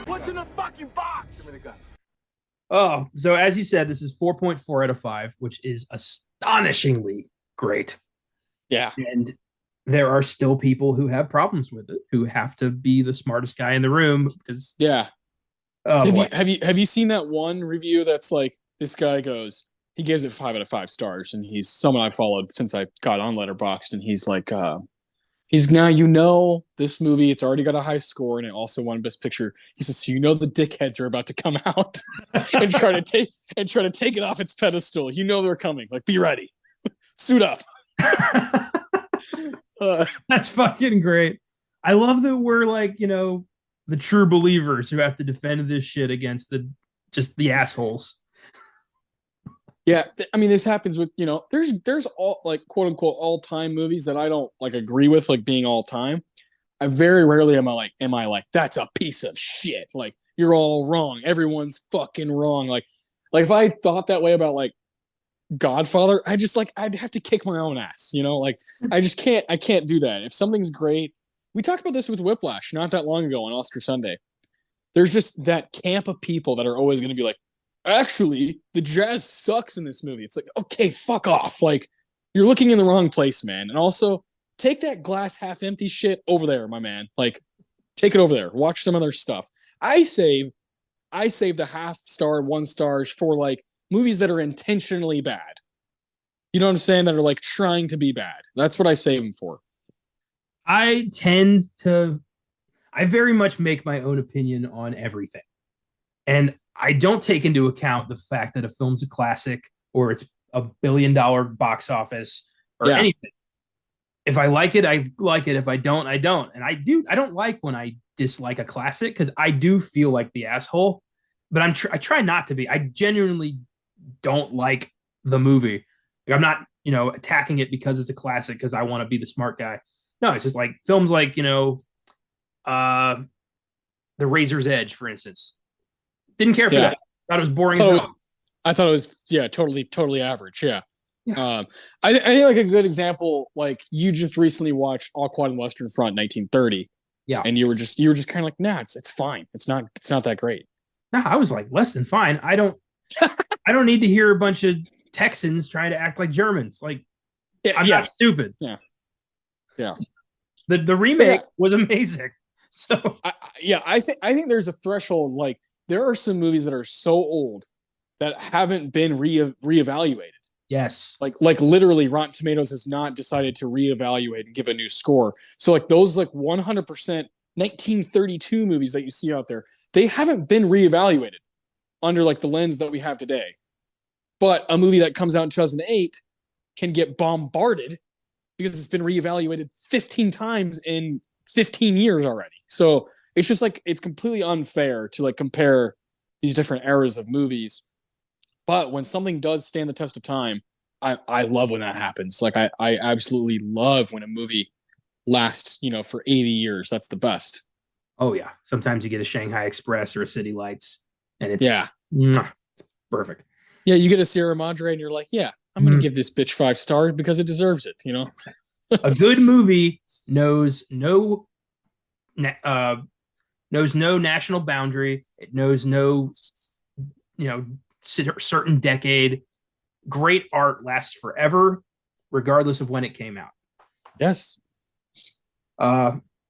What's in the fucking box? Give me the gun. Oh, so as you said, this is 4.4 out of 5, which is astonishingly great. Yeah. And there are still people who have problems with it, who have to be the smartest guy in the room because have you seen that one review that's like this guy goes, he gives it 5 out of 5 stars, and he's someone I followed since I got on Letterboxd, and he's like he's now this movie, it's already got a high score and it also won Best Picture. He says, so the dickheads are about to come out and try to take it off its pedestal. They're coming. Like, be ready. Suit up. That's fucking great. I love that we're like, the true believers who have to defend this shit against the assholes. Yeah, I mean, this happens with there's all like quote unquote all time movies that I don't like agree with like being all time. I very rarely am I like that's a piece of shit. Like you're all wrong. Everyone's fucking wrong. Like if I thought that way about like Godfather, I'd have to kick my own ass. Like I can't do that. If something's great, we talked about this with Whiplash not that long ago on Oscar Sunday. There's just that camp of people that are always going to be like, actually, the jazz sucks in this movie. It's like, okay, fuck off. Like, you're looking in the wrong place, man. And also, take that glass half empty shit over there, my man. Like, take it over there. Watch some other stuff. I save the half star, 1 stars for like movies that are intentionally bad. You know what I'm saying? That are like trying to be bad. That's what I save them for. I very much make my own opinion on everything. And I don't take into account the fact that a film's a classic or it's $1 billion box office or anything. If I like it, I like it. If I don't, I don't. And I don't like when I dislike a classic because I do feel like the asshole, but I try not to be. I genuinely don't like the movie. Like, I'm not, attacking it because it's a classic because I want to be the smart guy. No, it's just like films like, The Razor's Edge, for instance. Didn't care for that. Thought it was boring as hell. I thought it was totally average. Yeah. I think like a good example, like you just recently watched All Quiet on the Western Front 1930. Yeah. And you were just kind of like, nah, it's fine. It's not that great. No, I was like less than fine. I don't need to hear a bunch of Texans trying to act like Germans. Like I'm not stupid. Yeah. Yeah. The remake was amazing. So I think there's a threshold. Like there are some movies that are so old that haven't been reevaluated. Yes. Like literally Rotten Tomatoes has not decided to reevaluate and give a new score. So like those like 100% 1932 movies that you see out there, they haven't been reevaluated under like the lens that we have today. But a movie that comes out in 2008 can get bombarded because it's been reevaluated 15 times in 15 years already. So it's just like, it's completely unfair to like compare these different eras of movies. But when something does stand the test of time, I love when that happens. Like I absolutely love when a movie lasts, for 80 years. That's the best. Oh yeah. Sometimes you get a Shanghai Express or a City Lights and it's perfect. Yeah. You get a Sierra Madre and you're like, yeah, I'm going to give this bitch 5 stars because it deserves it. A good movie knows no national boundary. It knows no, certain decade. Great art lasts forever, regardless of when it came out. Yes.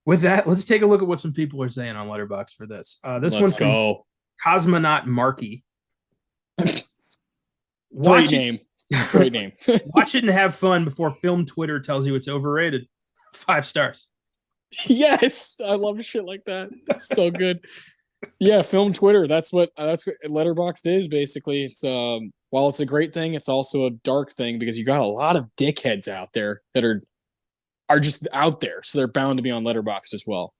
With that, let's take a look at what some people are saying on Letterboxd for this. This one's from Cosmonaut Marky. Great name. Watch it and have fun before film Twitter tells you it's overrated. 5 stars. Yes, I love shit like that. That's so good. Yeah, film Twitter. That's what Letterboxd is basically. It's while it's a great thing, it's also a dark thing because you got a lot of dickheads out there that are just out there, so they're bound to be on Letterboxd as well.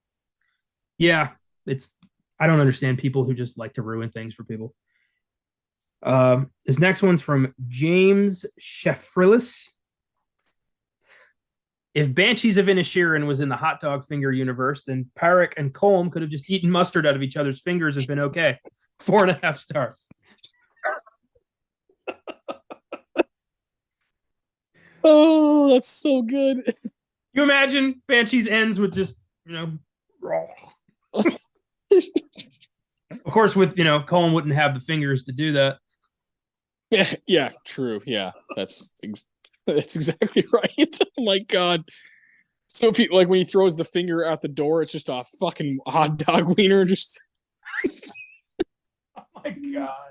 Yeah, I don't understand people who just like to ruin things for people. This next one's from James Sheffrillis. If Banshees of Inisherin was in the hot dog finger universe, then Parik and Colm could have just eaten mustard out of each other's fingers and been okay. 4.5 stars. Oh, that's so good. You imagine Banshees ends with just, raw. Of course, with, Colm wouldn't have the fingers to do that. Yeah, true. Yeah, that's exactly right. Oh my God. So people, like when he throws the finger out the door, it's just a fucking hot dog wiener. Just. Oh my God.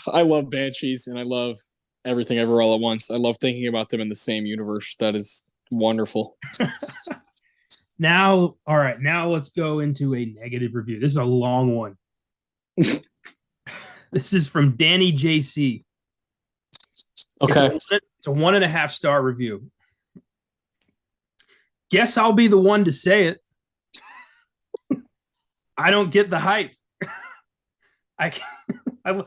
I love Banshees and I love Everything Ever All at Once. I love thinking about them in the same universe. That is wonderful. Now let's go into a negative review. This is a long one. This is from Danny JC. Okay. It's a 1.5 star review. Guess I'll be the one to say it. I don't get the hype. I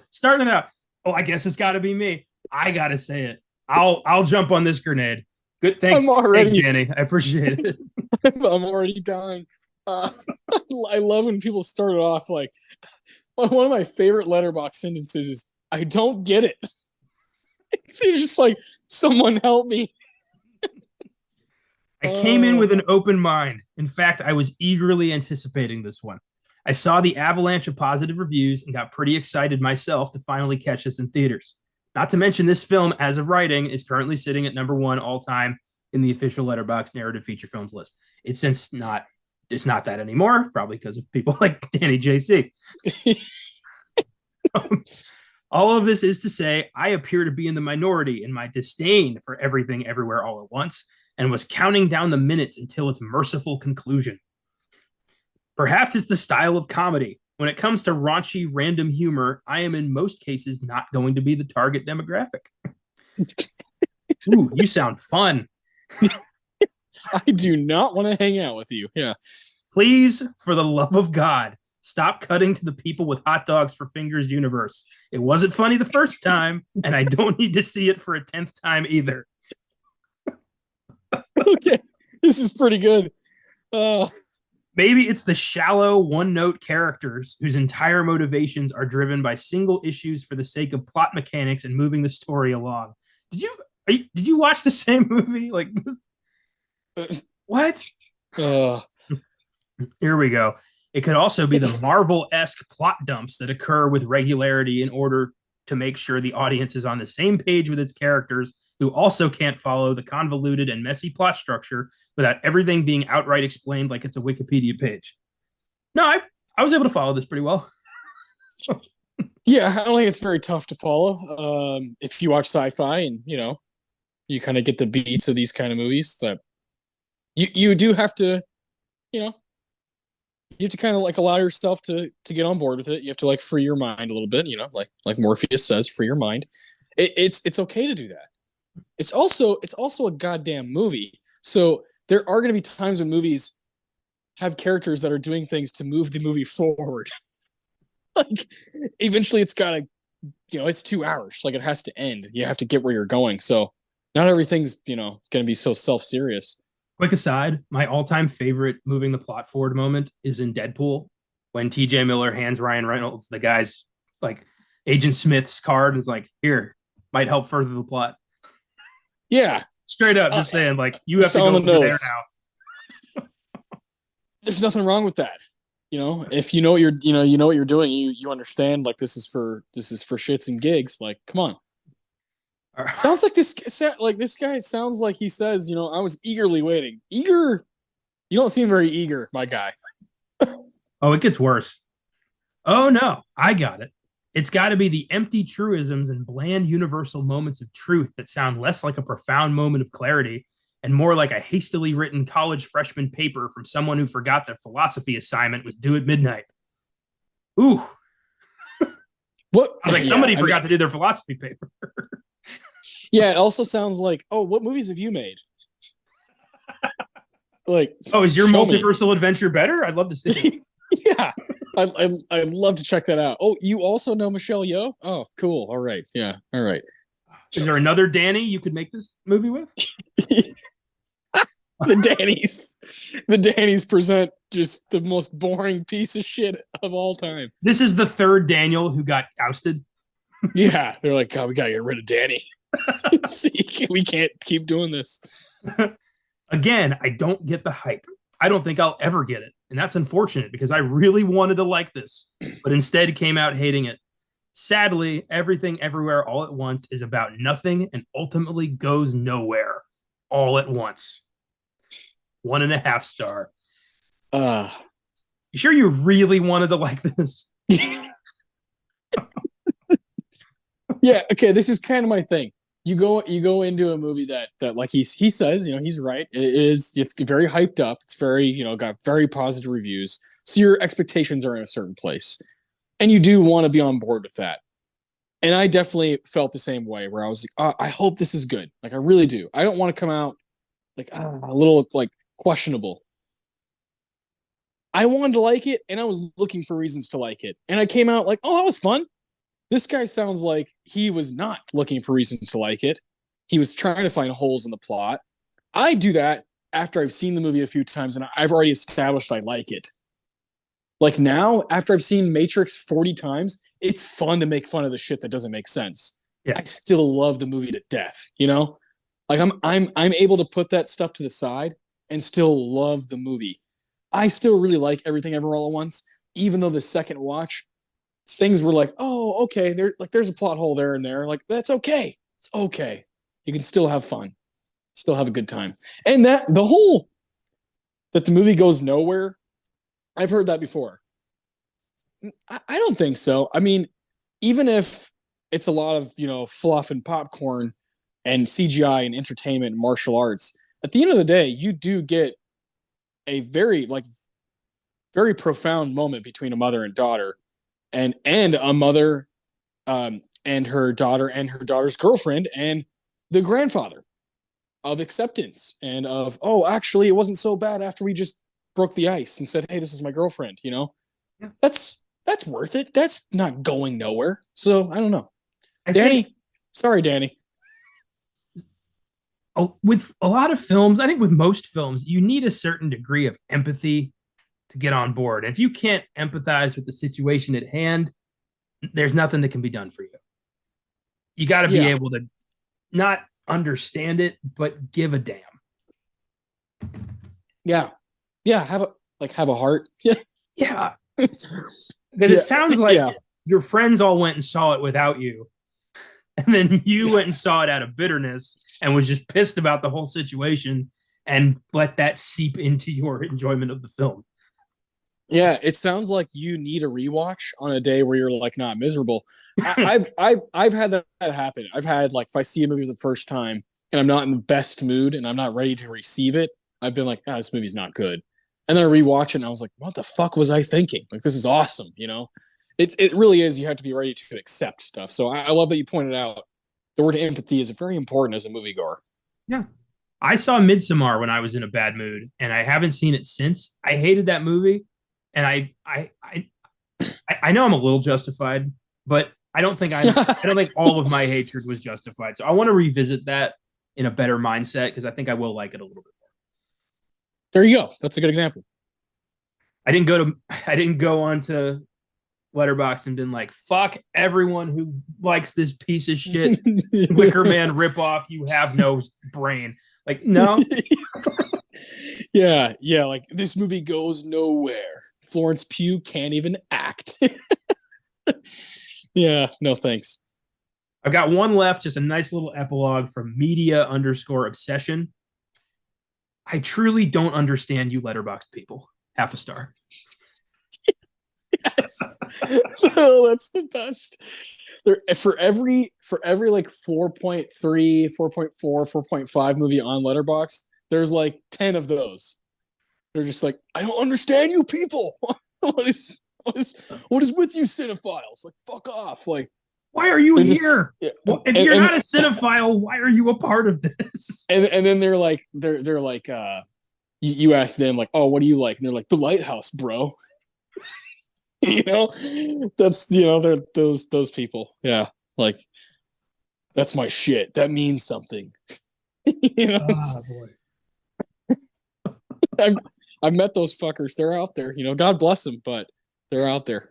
starting it out. Oh, I guess it's got to be me. I got to say it. I'll jump on this grenade. Good. Thanks, Danny. I appreciate it. I'm already dying. I love when people start it off like one of my favorite Letterboxd sentences is, I don't get it. They're just like, someone help me. I came in with an open mind. In fact, I was eagerly anticipating this one. I saw the avalanche of positive reviews and got pretty excited myself to finally catch this in theaters. Not to mention this film, as of writing, is currently sitting at number 1 all time in the official Letterboxd narrative feature films list. It's not that anymore, probably because of people like Danny JC. All of this is to say, I appear to be in the minority in my disdain for Everything Everywhere All at Once, and was counting down the minutes until its merciful conclusion. Perhaps it's the style of comedy. When it comes to raunchy, random humor, I am in most cases not going to be the target demographic. Ooh, you sound fun. I do not want to hang out with you. Yeah. Please, for the love of God, stop cutting to the people with hot dogs for fingers universe. It wasn't funny the first time, and I don't need to see it for a 10th time either. Okay. This is pretty good. Maybe it's the shallow, one-note characters whose entire motivations are driven by single issues for the sake of plot mechanics and moving the story along. Did you watch the same movie? Like, what? Here we go. It could also be the Marvel-esque plot dumps that occur with regularity in order to make sure the audience is on the same page with its characters, who also can't follow the convoluted and messy plot structure without everything being outright explained like it's a Wikipedia page. No, I was able to follow this pretty well. Yeah, I don't think it's very tough to follow. If you watch sci-fi and, you kind of get the beats of these kind of movies, that you do have to, you have to kind of like allow yourself to get on board with it. You have to like free your mind a little bit, like Morpheus says, free your mind. It's okay to do that. It's also a goddamn movie. So there are going to be times when movies have characters that are doing things to move the movie forward. Like eventually it's got to, it's 2 hours. Like it has to end. You have to get where you're going. So not everything's, going to be so self-serious. Quick aside, my all-time favorite moving the plot forward moment is in Deadpool when TJ Miller hands Ryan Reynolds the guy's like Agent Smith's card and is like, here, might help further the plot. Yeah. Straight up, just saying, like, you have to go over there now. There's nothing wrong with that. If you know what you're doing, you understand, like, this is for shits and gigs. Like, come on. Sounds like this guy sounds like he says, I was eagerly waiting. Eager? You don't seem very eager, my guy. Oh, it gets worse. Oh, no, I got it. It's got to be the empty truisms and bland universal moments of truth that sound less like a profound moment of clarity and more like a hastily written college freshman paper from someone who forgot their philosophy assignment was due at midnight. Ooh. What? I was like, somebody forgot to do their philosophy paper. Yeah, it also sounds like, oh, what movies have you made? Like, oh, is your multiversal adventure better? I'd love to see it. Yeah, I'd love to check that out. Oh, you also know Michelle Yeoh? Oh, cool. All right. Yeah. All right. Is there another Danny you could make this movie with? The Dannies present just the most boring piece of shit of all time. This is the third Daniel who got ousted. Yeah, they're like, God, we gotta get rid of Danny. See, we can't keep doing this. Again, I don't get the hype. I don't think I'll ever get it. And that's unfortunate because I really wanted to like this, but instead came out hating it. Sadly, Everything Everywhere All at Once is about nothing and ultimately goes nowhere all at once. 1.5 star. You sure you really wanted to like this? Yeah, okay, this is kind of my thing. You go into a movie that like he says, he's right. It's very hyped up. It's very, got very positive reviews. So your expectations are in a certain place. And you do want to be on board with that. And I definitely felt the same way where I was like, I hope this is good. Like I really do. I don't want to come out like a little like questionable. I wanted to like it and I was looking for reasons to like it. And I came out like, oh, that was fun. This guy sounds like he was not looking for reasons to like it. He was trying to find holes in the plot. I do that after I've seen the movie a few times and I've already established I like it. Like now, after I've seen Matrix 40 times, it's fun to make fun of the shit that doesn't make sense. Yeah. I still love the movie to death, Like I'm able to put that stuff to the side and still love the movie. I still really like Everything Everywhere All at Once, even though the second watch, things were like, oh, okay, there's a plot hole there and there. Like, that's okay. It's okay. You can still have fun. Still have a good time. And that the movie goes nowhere, I've heard that before. I don't think so. I mean, even if it's a lot of, fluff and popcorn and CGI and entertainment and martial arts, at the end of the day, you do get a very profound moment between a mother and daughter, and a mother, and her daughter and her daughter's girlfriend and the grandfather, of acceptance and of, oh, actually, it wasn't so bad after we just broke the ice and said, hey, this is my girlfriend. Yeah. That's worth it. That's not going nowhere. So I don't know. Danny, sorry, Danny. With a lot of films, I think with most films, you need a certain degree of empathy to get on board. And if you can't empathize with the situation at hand, there's nothing that can be done for you. You got to be able to not understand it, but give a damn. Yeah. Have a heart. Yeah. Because it sounds like your friends all went and saw it without you. And then you went and saw it out of bitterness and was just pissed about the whole situation and let that seep into your enjoyment of the film. Yeah, it sounds like you need a rewatch on a day where you're like not miserable. I've had that happen. I've had, like, if I see a movie for the first time and I'm not in the best mood and I'm not ready to receive it, I've been like, this movie's not good. And then I rewatch it and I was like, what the fuck was I thinking? Like, this is awesome, It really is. You have to be ready to accept stuff. So I love that you pointed out the word empathy is very important as a moviegoer. Yeah. I saw Midsommar when I was in a bad mood, and I haven't seen it since. I hated that movie, and I know I'm a little justified, but I don't think all of my hatred was justified. So I want to revisit that in a better mindset because I think I will like it a little bit more. There you go. That's a good example. I didn't go on to Letterboxd and been like, fuck everyone who likes this piece of shit Wicker Man ripoff. You have no brain. Like, no. Yeah, like, this movie goes nowhere. Florence Pugh can't even act. Yeah, no thanks. I've got one left, just a nice little epilogue from media_obsession. I truly don't understand you Letterboxd people. Half a star. Yes. Oh, that's the best. For every like 4.3, 4.4, 4.5 movie on Letterboxd, there's like 10 of those. They're just like, I don't understand you people. What is with you cinephiles? Like, fuck off. Like, why are you here? Well, if you're not a cinephile, why are you a part of this? And then they're like, you ask them, like, oh, what do you like? And they're like, The Lighthouse, bro. That's, they're those people. Yeah. Like, that's my shit. That means something. Boy. I've met those fuckers. They're out there, God bless them, but they're out there.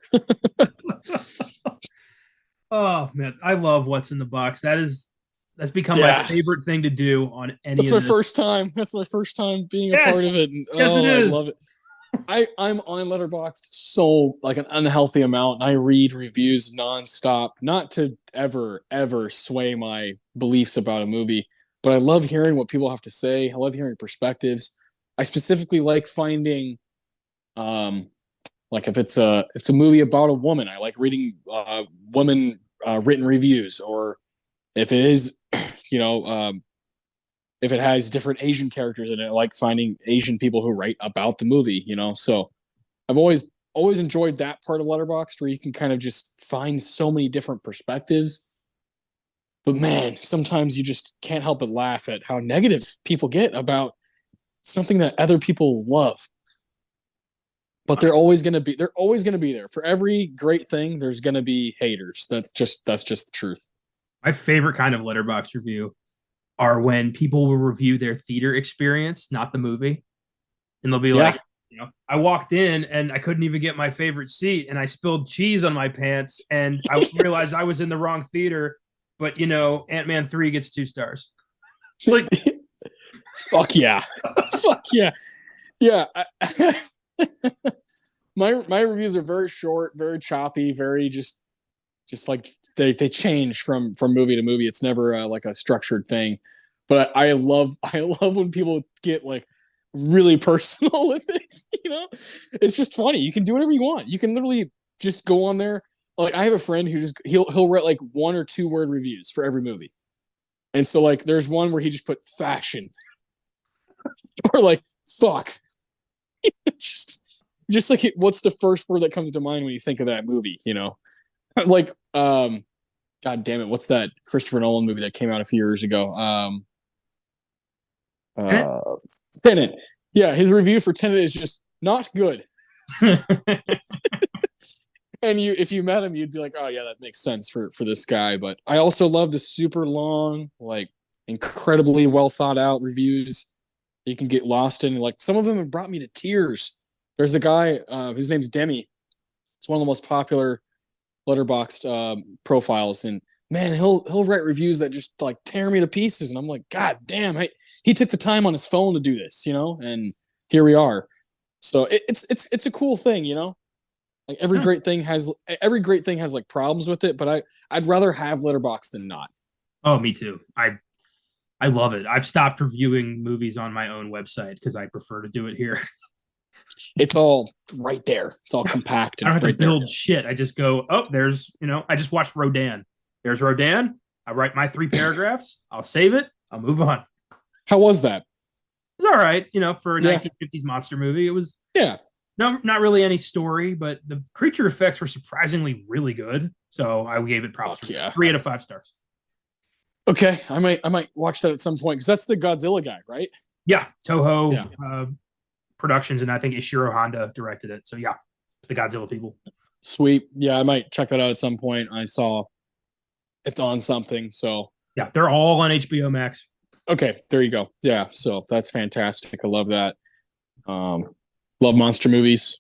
Oh man, I love What's in the Box. That's become my favorite thing to do on any. That's my first time. That's my first time being a part of it. And, yes, it is. I love it. I'm on Letterboxd so, like, an unhealthy amount, and I read reviews nonstop, not to ever sway my beliefs about a movie, but I love hearing what people have to say. I love hearing perspectives. I specifically like finding, like, if it's a movie about a woman, I like reading women written reviews, or if it is, if it has different Asian characters in it, I like finding Asian people who write about the movie, So I've always enjoyed that part of Letterboxd, where you can kind of just find so many different perspectives. But man, sometimes you just can't help but laugh at how negative people get about something that other people love. But they're always going to be there. For every great thing, there's going to be haters. That's just the truth. My favorite kind of Letterboxd review are when people will review their theater experience, not the movie. And they'll be like, I walked in and I couldn't even get my favorite seat, and I spilled cheese on my pants, and I realized I was in the wrong theater, but Ant-Man 3 gets 2 stars. Like, fuck yeah. Fuck yeah. Yeah. My reviews are very short, very choppy, very just like they change from movie to movie. It's never like a structured thing. But I love when people get, like, really personal with it. It's just funny. You can do whatever you want. You can literally just go on there. Like, I have a friend who he'll write like 1 or 2 word reviews for every movie. And so, like, there's one where he just put fashion. or like fuck. just like what's the first word that comes to mind when you think of that movie? Like God damn it, what's that Christopher Nolan movie that came out a few years ago? Tenet. Yeah, his review for Tenet is just not good. And if you met him, you'd be like, oh yeah, that makes sense for this guy. But I also love the super long, like incredibly well thought out reviews you can get lost in. Like some of them have brought me to tears. There's a guy, his name's Demi. It's one of the most popular Letterboxd profiles, and man, he'll write reviews that just like tear me to pieces. And I'm like, God damn, he took the time on his phone to do this, and here we are. So it's a cool thing, Like every great thing has like problems with it, but I'd rather have Letterboxd than not. Oh, me too. I love it. I've stopped reviewing movies on my own website because I prefer to do it here. It's all right there. It's all compact. I don't have right to build there. shit. I just go, oh, there's, I just watched Rodan. There's Rodan. I write my 3 paragraphs. I'll save it. I'll move on. How was that? It was all right. For a 1950s monster movie, it was not really any story, but the creature effects were surprisingly really good. So I gave it props. 3 out of 5 stars. Okay, I might watch that at some point because that's the Godzilla guy, right? Yeah, Toho Productions, and I think Ishiro Honda directed it. So yeah, the Godzilla people. Sweet. Yeah, I might check that out at some point. I saw it's on something. So yeah, they're all on HBO Max. Okay, there you go. Yeah, so that's fantastic. I love that. Love monster movies,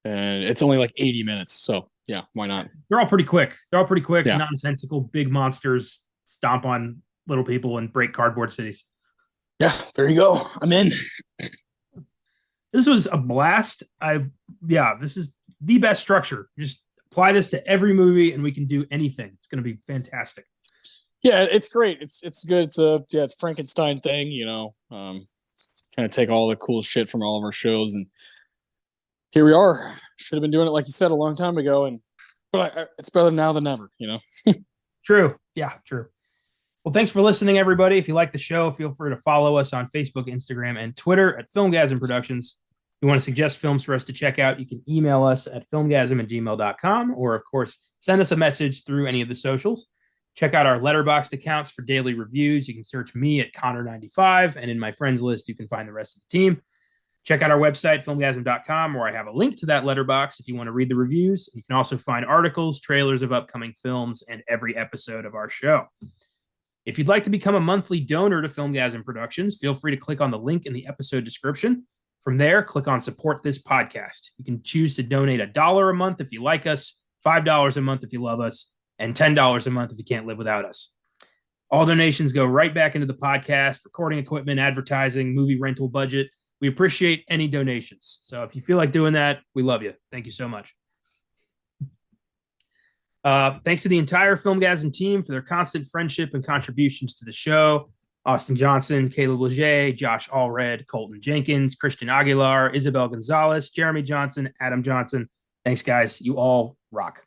and it's only like 80 minutes. So yeah, why not? They're all pretty quick. Yeah. Nonsensical, big monsters stomp on little people and break cardboard cities. Yeah, there you go. I'm in. This was a blast. This is the best structure. Just apply this to every movie and we can do anything. It's going to be fantastic. Yeah, it's great. It's good. It's a Frankenstein thing, kind of take all the cool shit from all of our shows, and here we are. Should have been doing it like you said a long time ago, but it's better now than never, True. Yeah, true. Well, thanks for listening, everybody. If you like the show, feel free to follow us on Facebook, Instagram, and Twitter at Filmgazm Productions. If you want to suggest films for us to check out, you can email us at filmgazm@gmail.com, or, of course, send us a message through any of the socials. Check out our Letterboxd accounts for daily reviews. You can search me at Connor95, and in my friends list, you can find the rest of the team. Check out our website, filmgazm.com, where I have a link to that letterbox if you want to read the reviews. You can also find articles, trailers of upcoming films, and every episode of our show. If you'd like to become a monthly donor to Filmgazm Productions, feel free to click on the link in the episode description. From there, click on Support This Podcast. You can choose to donate $1 a month if you like us, $5 a month if you love us, and $10 a month if you can't live without us. All donations go right back into the podcast, recording equipment, advertising, movie rental budget. We appreciate any donations. So if you feel like doing that, we love you. Thank you so much. Thanks to the entire Filmgazm team for their constant friendship and contributions to the show. Austin Johnson, Caleb Leger, Josh Allred, Colton Jenkins, Cristian Aguilar, Isabel Gonzalez, Jeremy Johnson, Adam Johnson. Thanks, guys. You all rock.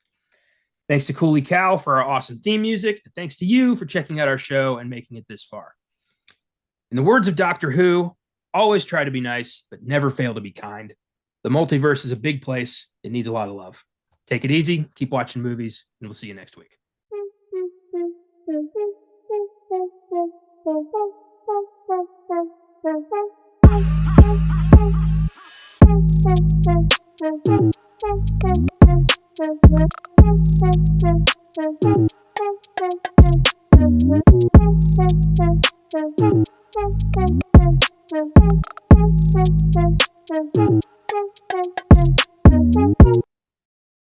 Thanks to Cooley Cow for our awesome theme music. And thanks to you for checking out our show and making it this far. In the words of Doctor Who, always try to be nice, but never fail to be kind. The multiverse is a big place. It needs a lot of love. Take it easy, keep watching movies, and we'll see you next week.